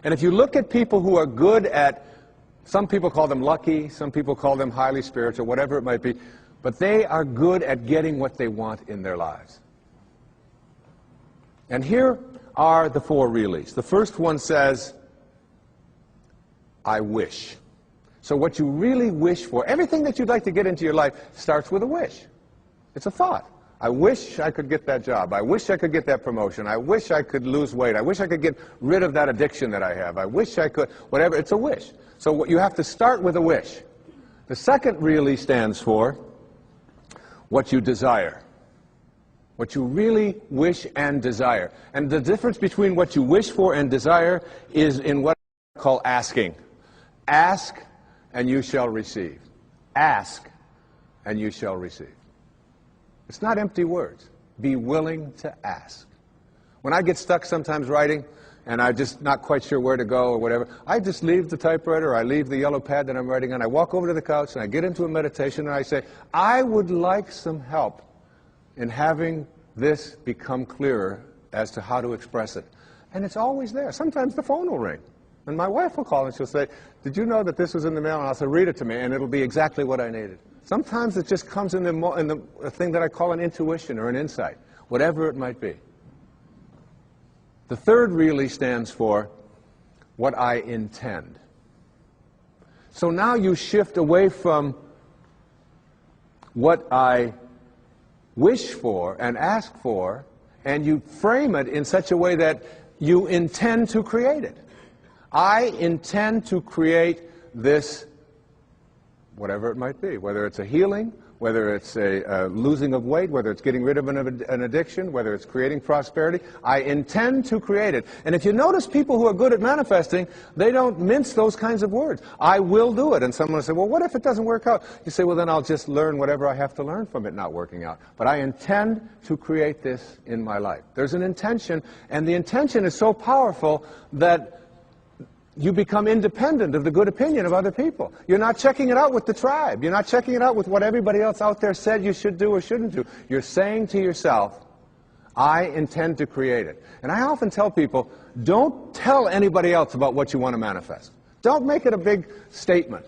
And if you look at people who are good at, some people call them lucky, some people call them highly spiritual, whatever it might be, but they are good at getting what they want in their lives. And here are the 4 reallys. The first one says, I wish. So what you really wish for, everything that you'd like to get into your life starts with a wish. It's a thought. I wish I could get that job. I wish I could get that promotion. I wish I could lose weight. I wish I could get rid of that addiction that I have. I wish I could, whatever. It's a wish. So what you have to start with a wish. The second really stands for what you desire. What you really wish and desire. And the difference between what you wish for and desire is in what I call asking. Ask and you shall receive. Ask and you shall receive. It's not empty words. Be willing to ask. When I get stuck sometimes writing and I'm just not quite sure where to go or whatever, I just leave the typewriter or I leave the yellow pad that I'm writing on. I walk over to the couch and I get into a meditation and I say, I would like some help in having this become clearer as to how to express it. And it's always there. Sometimes the phone will ring. And my wife will call and she'll say, did you know that this was in the mail? And I'll say, read it to me, and it'll be exactly what I needed. Sometimes it just comes in the thing that I call an intuition or an insight, whatever it might be. The third really stands for what I intend. So now you shift away from what I wish for and ask for, and you frame it in such a way that you intend to create it. I intend to create this, whatever it might be, whether it's a healing, whether it's a losing of weight, whether it's getting rid of an addiction, whether it's creating prosperity. I intend to create it. And if you notice people who are good at manifesting, they don't mince those kinds of words. I will do it. And someone will say, well, what if it doesn't work out? You say, well, then I'll just learn whatever I have to learn from it not working out. But I intend to create this in my life. There's an intention, and the intention is so powerful that you become independent of the good opinion of other people. You're not checking it out with the tribe. You're not checking it out with what everybody else out there said you should do or shouldn't do. You're saying to yourself, I intend to create it. And I often tell people, don't tell anybody else about what you want to manifest. Don't make it a big statement.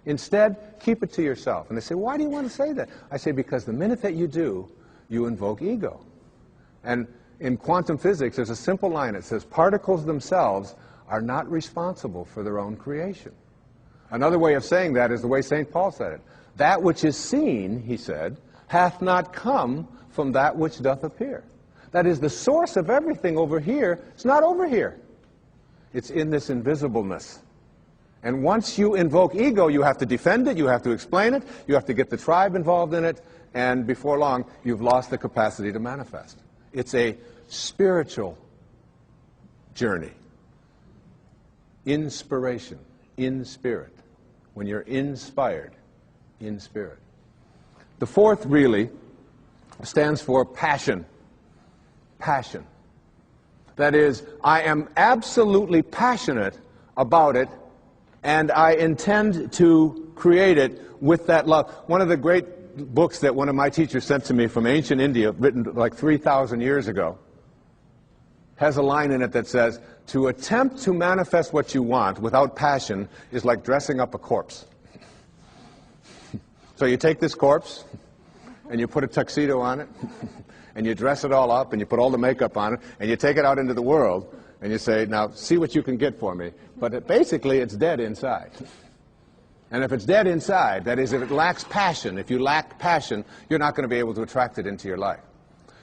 Instead, keep it to yourself. And they say, why do you want to say that? I say, because the minute that you do, you invoke ego. And in quantum physics, there's a simple line. It says, particles themselves are not responsible for their own creation. Another way of saying that is the way St. Paul said it. That which is seen, he said, hath not come from that which doth appear. That is, the source of everything over here, it's not over here. It's in this invisibleness. And once you invoke ego, you have to defend it, you have to explain it, you have to get the tribe involved in it, and before long, you've lost the capacity to manifest. It's a spiritual journey. Inspiration, in spirit. When you're inspired, in spirit. The fourth really stands for passion. Passion. That is, I am absolutely passionate about it, and I intend to create it with that love. One of the great books that one of my teachers sent to me from ancient India, written like 3,000 years ago, has a line in it that says, to attempt to manifest what you want without passion is like dressing up a corpse. So you take this corpse, and you put a tuxedo on it, and you dress it all up, and you put all the makeup on it, and you take it out into the world, and you say, now, see what you can get for me. But basically, it's dead inside. And if it's dead inside, that is, if it lacks passion, if you lack passion, you're not going to be able to attract it into your life.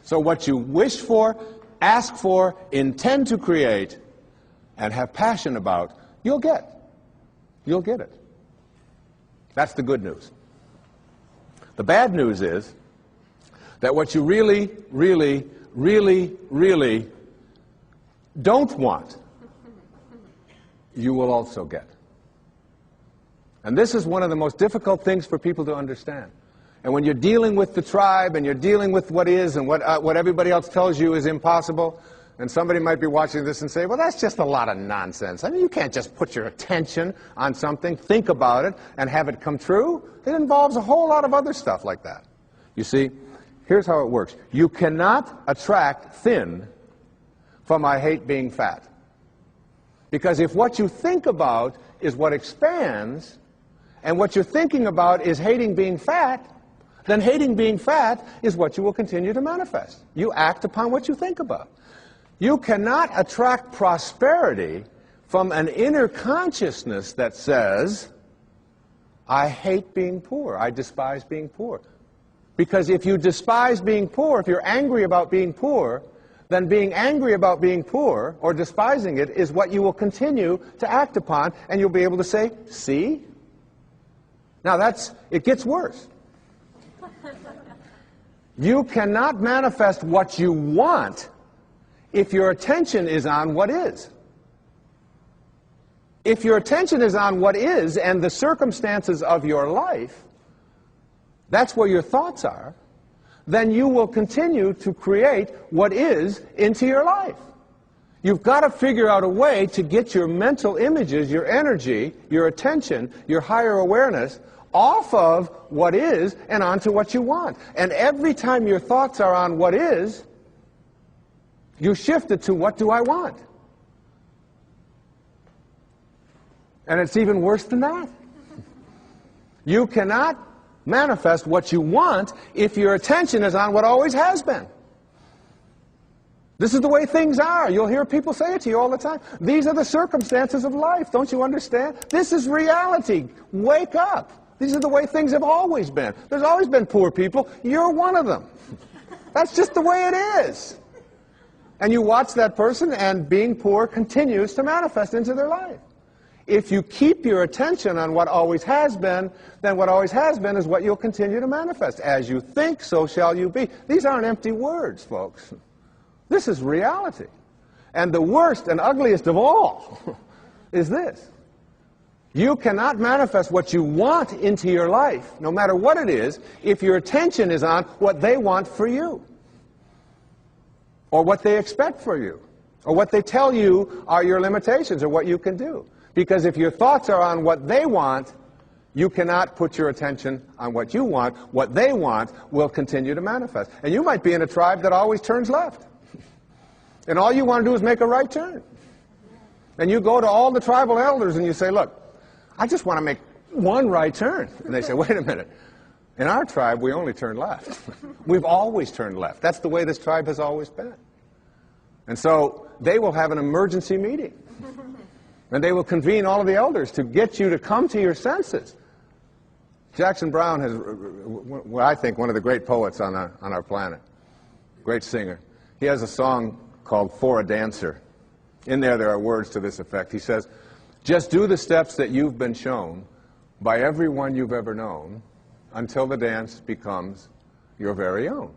So what you wish for, ask for, intend to create, and have passion about, you'll get. You'll get it. That's the good news. The bad news is that what you really, really, really, really don't want, you will also get. And this is one of the most difficult things for people to understand. And when you're dealing with the tribe and you're dealing with what is and what everybody else tells you is impossible, and somebody might be watching this and say, well, that's just a lot of nonsense. I mean, you can't just put your attention on something, think about it, and have it come true. It involves a whole lot of other stuff like that. You see, here's how it works. You cannot attract thin from I hate being fat. Because if what you think about is what expands, and what you're thinking about is hating being fat, then hating being fat is what you will continue to manifest. You act upon what you think about. You cannot attract prosperity from an inner consciousness that says, I hate being poor, I despise being poor. Because if you despise being poor, if you're angry about being poor, then being angry about being poor, or despising it, is what you will continue to act upon, and you'll be able to say, see? Now it gets worse. You cannot manifest what you want if your attention is on what is. If your attention is on what is and the circumstances of your life, that's where your thoughts are, then you will continue to create what is into your life. You've got to figure out a way to get your mental images, your energy, your attention, your higher awareness off of what is and onto what you want. And every time your thoughts are on what is, you shift it to what do I want? And it's even worse than that. You cannot manifest what you want if your attention is on what always has been. This is the way things are. You'll hear people say it to you all the time. These are the circumstances of life. Don't you understand? This is reality. Wake up. These are the way things have always been. There's always been poor people. You're one of them. That's just the way it is. And you watch that person, and being poor continues to manifest into their life. If you keep your attention on what always has been, then what always has been is what you'll continue to manifest. As you think, so shall you be. These aren't empty words, folks. This is reality. And the worst and ugliest of all is this. You cannot manifest what you want into your life, no matter what it is, if your attention is on what they want for you, or what they expect for you, or what they tell you are your limitations, or what you can do. Because if your thoughts are on what they want, you cannot put your attention on what you want. What they want will continue to manifest. And you might be in a tribe that always turns left. And all you want to do is make a right turn. And you go to all the tribal elders and you say, look, I just want to make one right turn. And they say, wait a minute. In our tribe, we only turn left. We've always turned left. That's the way this tribe has always been. And so they will have an emergency meeting. And they will convene all of the elders to get you to come to your senses. Jackson Browne is, what I think, one of the great poets on our planet. Great singer. He has a song called For a Dancer. In there are words to this effect. He says, just do the steps that you've been shown by everyone you've ever known until the dance becomes your very own.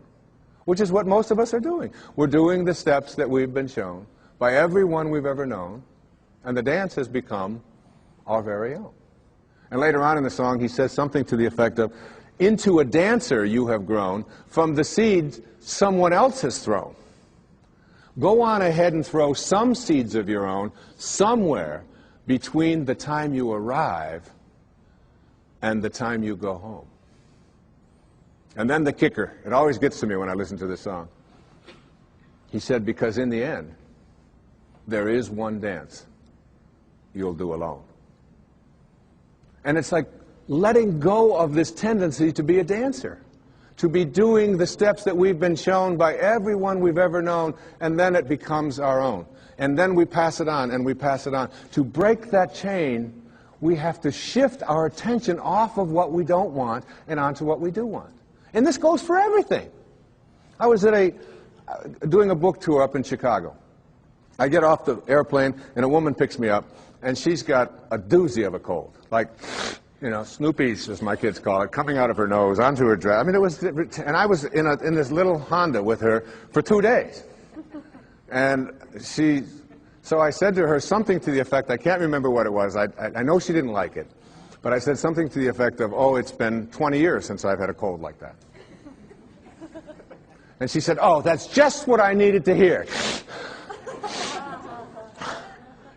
Which is what most of us are doing. We're doing the steps that we've been shown by everyone we've ever known, and the dance has become our very own. And later on in the song, he says something to the effect of, into a dancer you have grown from the seeds someone else has thrown. Go on ahead and throw some seeds of your own somewhere between the time you arrive and the time you go home. And then the kicker, it always gets to me when I listen to this song. He said, because in the end, there is one dance you'll do alone. And it's like letting go of this tendency to be a dancer, to be doing the steps that we've been shown by everyone we've ever known, and then it becomes our own. And then we pass it on, and we pass it on. To break that chain, we have to shift our attention off of what we don't want and onto what we do want. And this goes for everything. I was at doing a book tour up in Chicago. I get off the airplane, and a woman picks me up, and she's got a doozy of a cold. Like, you know, Snoopy's, as my kids call it, coming out of her nose, onto her dress. I mean, it was, and I was in this little Honda with her for 2 days. And so I said to her something to the effect, I can't remember what it was, I know she didn't like it, but I said something to the effect of, oh, it's been 20 years since I've had a cold like that. And she said, oh, that's just what I needed to hear.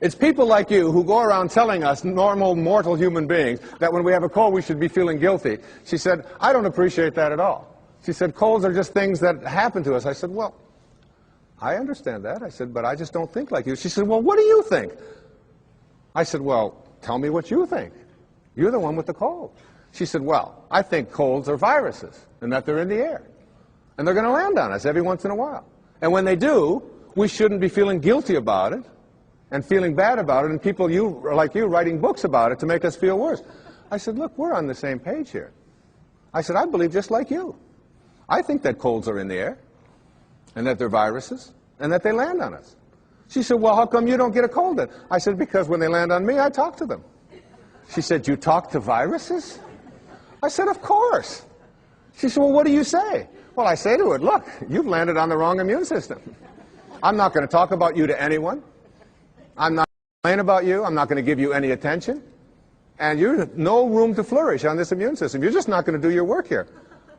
It's people like you who go around telling us, normal, mortal human beings, that when we have a cold we should be feeling guilty. She said, I don't appreciate that at all. She said, colds are just things that happen to us. I said, well, I understand that. I said, but I just don't think like you. She said, well, what do you think? I said, well, tell me what you think. You're the one with the cold. She said, well, I think colds are viruses and that they're in the air. And they're going to land on us every once in a while. And when they do, we shouldn't be feeling guilty about it and feeling bad about it, and people like you writing books about it to make us feel worse. I said, look, we're on the same page here. I said, I believe just like you. I think that colds are in the air, and that they're viruses, and that they land on us. She said, well, how come you don't get a cold then? I said, because when they land on me, I talk to them. She said, you talk to viruses? I said, of course. She said, well, what do you say? Well, I say to it, look, you've landed on the wrong immune system. I'm not going to talk about you to anyone. I'm not going to complain about you. I'm not going to give you any attention. And you have no room to flourish on this immune system. You're just not going to do your work here.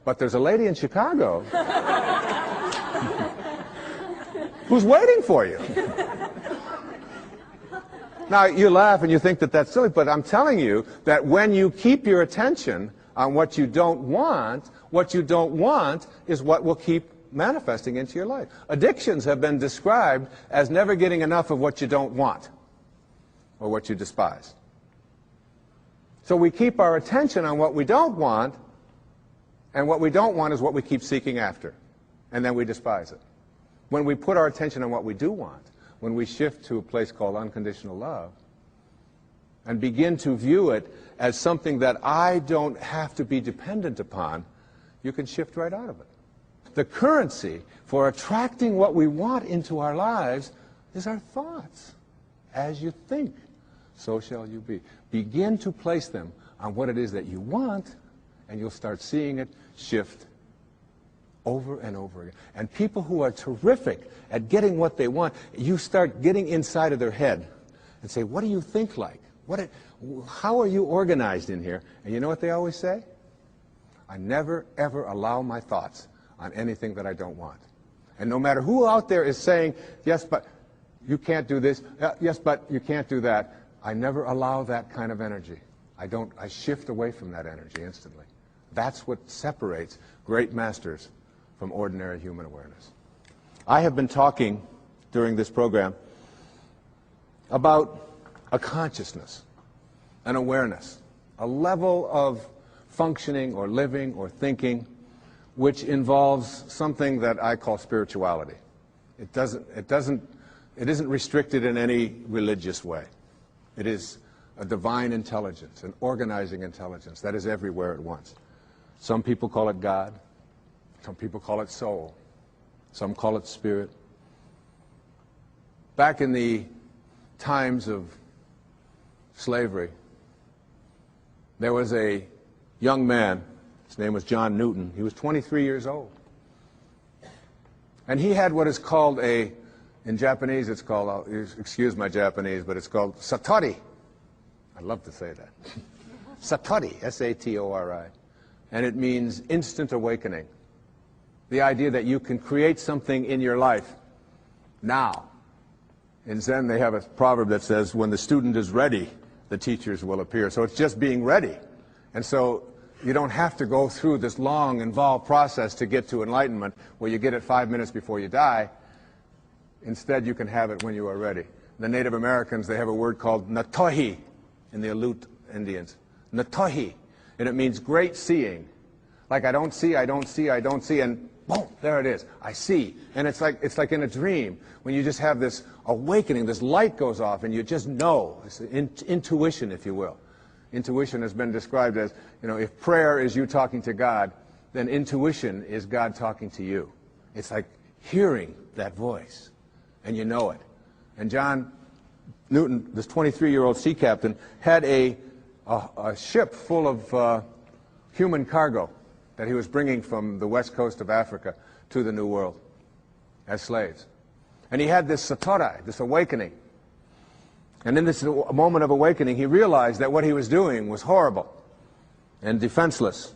But there's a lady in Chicago who's waiting for you. Now, you laugh and you think that that's silly, but I'm telling you that when you keep your attention on what you don't want is what will keep manifesting into your life. Addictions have been described as never getting enough of what you don't want or what you despise. So we keep our attention on what we don't want, and what we don't want is what we keep seeking after, and then we despise it. When we put our attention on what we do want, when we shift to a place called unconditional love, and begin to view it as something that I don't have to be dependent upon, you can shift right out of it. The currency for attracting what we want into our lives is our thoughts. As you think, so shall you be. Begin to place them on what it is that you want, and you'll start seeing it shift over and over again. And people who are terrific at getting what they want, you start getting inside of their head and say, what do you think like? How are you organized in here? And you know what they always say? I never, ever allow my thoughts on anything that I don't want. And no matter who out there is saying, yes, but you can't do this, yes, but you can't do that, I never allow that kind of energy. I shift away from that energy instantly. That's what separates great masters from ordinary human awareness. I have been talking during this program about a consciousness, an awareness, a level of functioning or living or thinking which involves something that I call spirituality. It isn't restricted in any religious way. It is a divine intelligence, an organizing intelligence that is everywhere at once. Some people call it God. Some people call it soul. Some call it spirit. Back in the times of slavery, there was a young man. His name was John Newton. He was 23 years old. And he had what is called in Japanese, it's called, excuse my Japanese, but it's called satori. I love to say that. Satori, S-A-T-O-R-I. And it means instant awakening. The idea that you can create something in your life now. In Zen, they have a proverb that says, when the student is ready, the teachers will appear. So it's just being ready. And so you don't have to go through this long, involved process to get to enlightenment where you get it 5 minutes before you die. Instead, you can have it when you are ready. The Native Americans, they have a word called natohi in the Aleut Indians. Natohi. And it means great seeing. Like I don't see, and boom, there it is. I see. And it's like in a dream when you just have this awakening, this light goes off and you just know. It's intuition, if you will. Intuition has been described as, if prayer is you talking to God, then intuition is God talking to you. It's like hearing that voice, and you know it. And John Newton, this 23-year-old sea captain, had a ship full of human cargo that he was bringing from the west coast of Africa to the New World as slaves. And he had this satori, this awakening. And in this moment of awakening, he realized that what he was doing was horrible and defenseless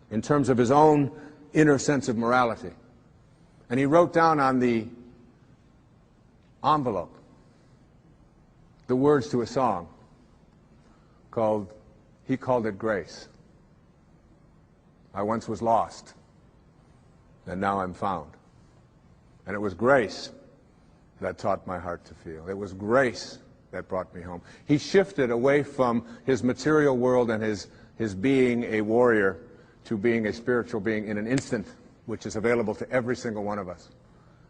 in terms of his own inner sense of morality. And he wrote down on the envelope the words to a song he called it Grace. I once was lost, and now I'm found. And it was grace that taught my heart to feel. It was grace that brought me home. He shifted away from his material world and his being a warrior to being a spiritual being in an instant, which is available to every single one of us.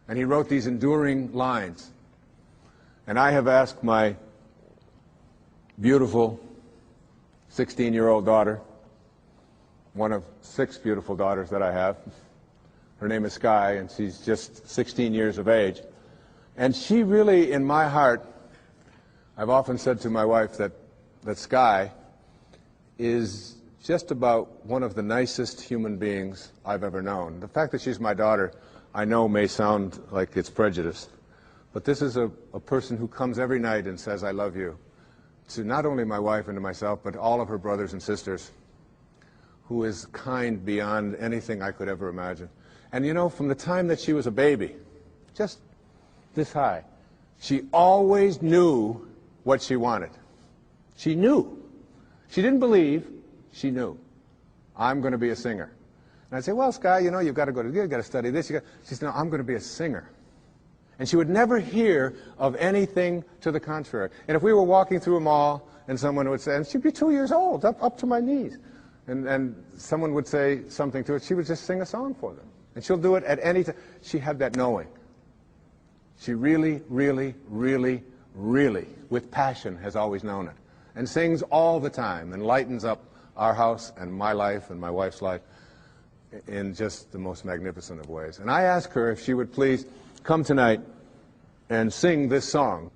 And he wrote these enduring lines. And I have asked my beautiful 16-year-old daughter, one of 6 beautiful daughters that I have. Her name is Sky, and she's just 16 years of age. And she really, in my heart, I've often said to my wife that Sky is just about one of the nicest human beings I've ever known. The fact that she's my daughter, I know may sound like it's prejudiced, but this is a person who comes every night and says, I love you, to not only my wife and to myself, but all of her brothers and sisters, who is kind beyond anything I could ever imagine. And you know, from the time that she was a baby, just this high, she always knew what she wanted. She knew. She didn't believe, she knew. I'm going to be a singer. And I'd say, well, Sky, you know, you've got to study this. She said, no, I'm going to be a singer. And she would never hear of anything to the contrary. And if we were walking through a mall and someone would say, and she'd be 2 years old, up to my knees, and someone would say something to her, she would just sing a song for them. And she'll do it at any time. She had that knowing. She really, really, really, really, with passion, has always known it. And sings all the time and lightens up our house and my life and my wife's life in just the most magnificent of ways. And I asked her if she would please come tonight and sing this song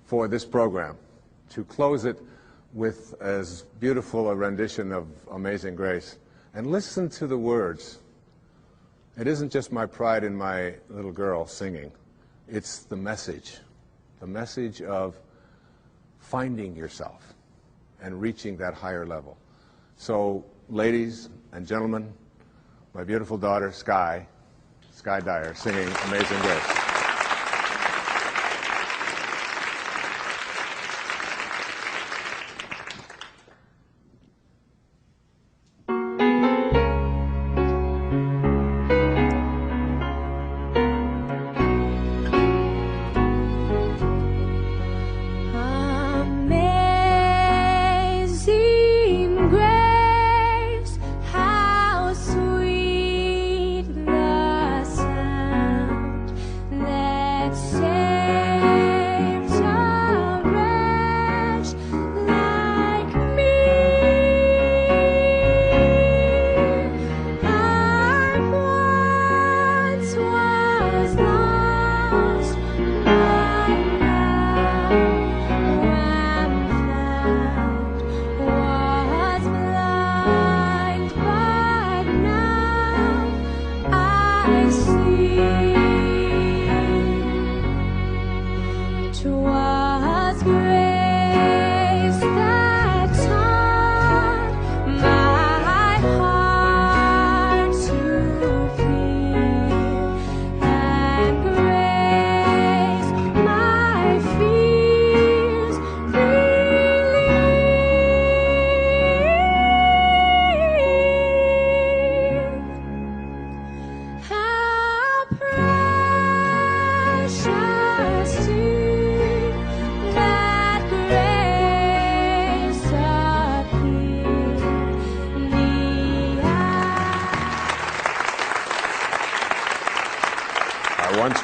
for this program, to close it with as beautiful a rendition of Amazing Grace. And listen to the words. It isn't just my pride in my little girl singing. It's the message of finding yourself and reaching that higher level. So, ladies and gentlemen, my beautiful daughter, Sky Dyer, singing Amazing Grace.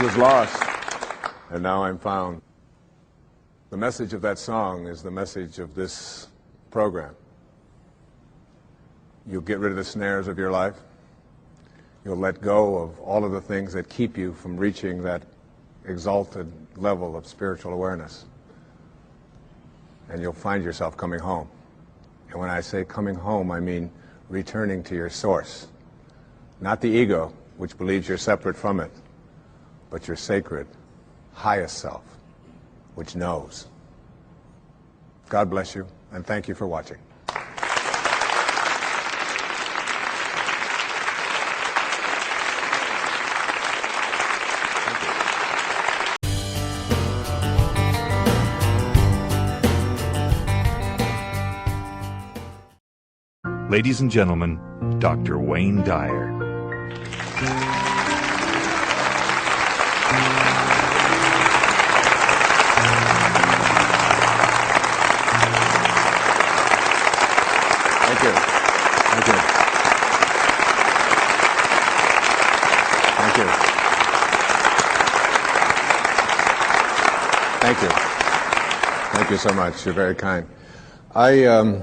Was lost, and now I'm found. The message of that song is the message of this program. You'll get rid of the snares of your life. You'll let go of all of the things that keep you from reaching that exalted level of spiritual awareness. And you'll find yourself coming home. And when I say coming home, I mean returning to your source. Not the ego, which believes you're separate from it, but your sacred, highest self, which knows. God bless you, and thank you for watching. Ladies and gentlemen, Dr. Wayne Dyer. Thank you so much. You're very kind. I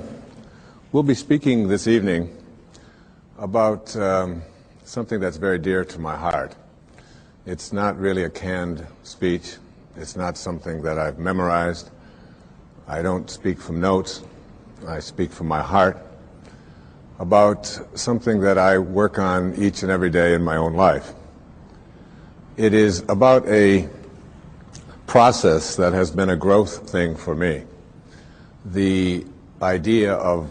will be speaking this evening about something that's very dear to my heart. It's not really a canned speech. It's not something that I've memorized. I don't speak from notes. I speak from my heart. about something that I work on each and every day in my own life. It is about a process that has been a growth thing for me. The idea of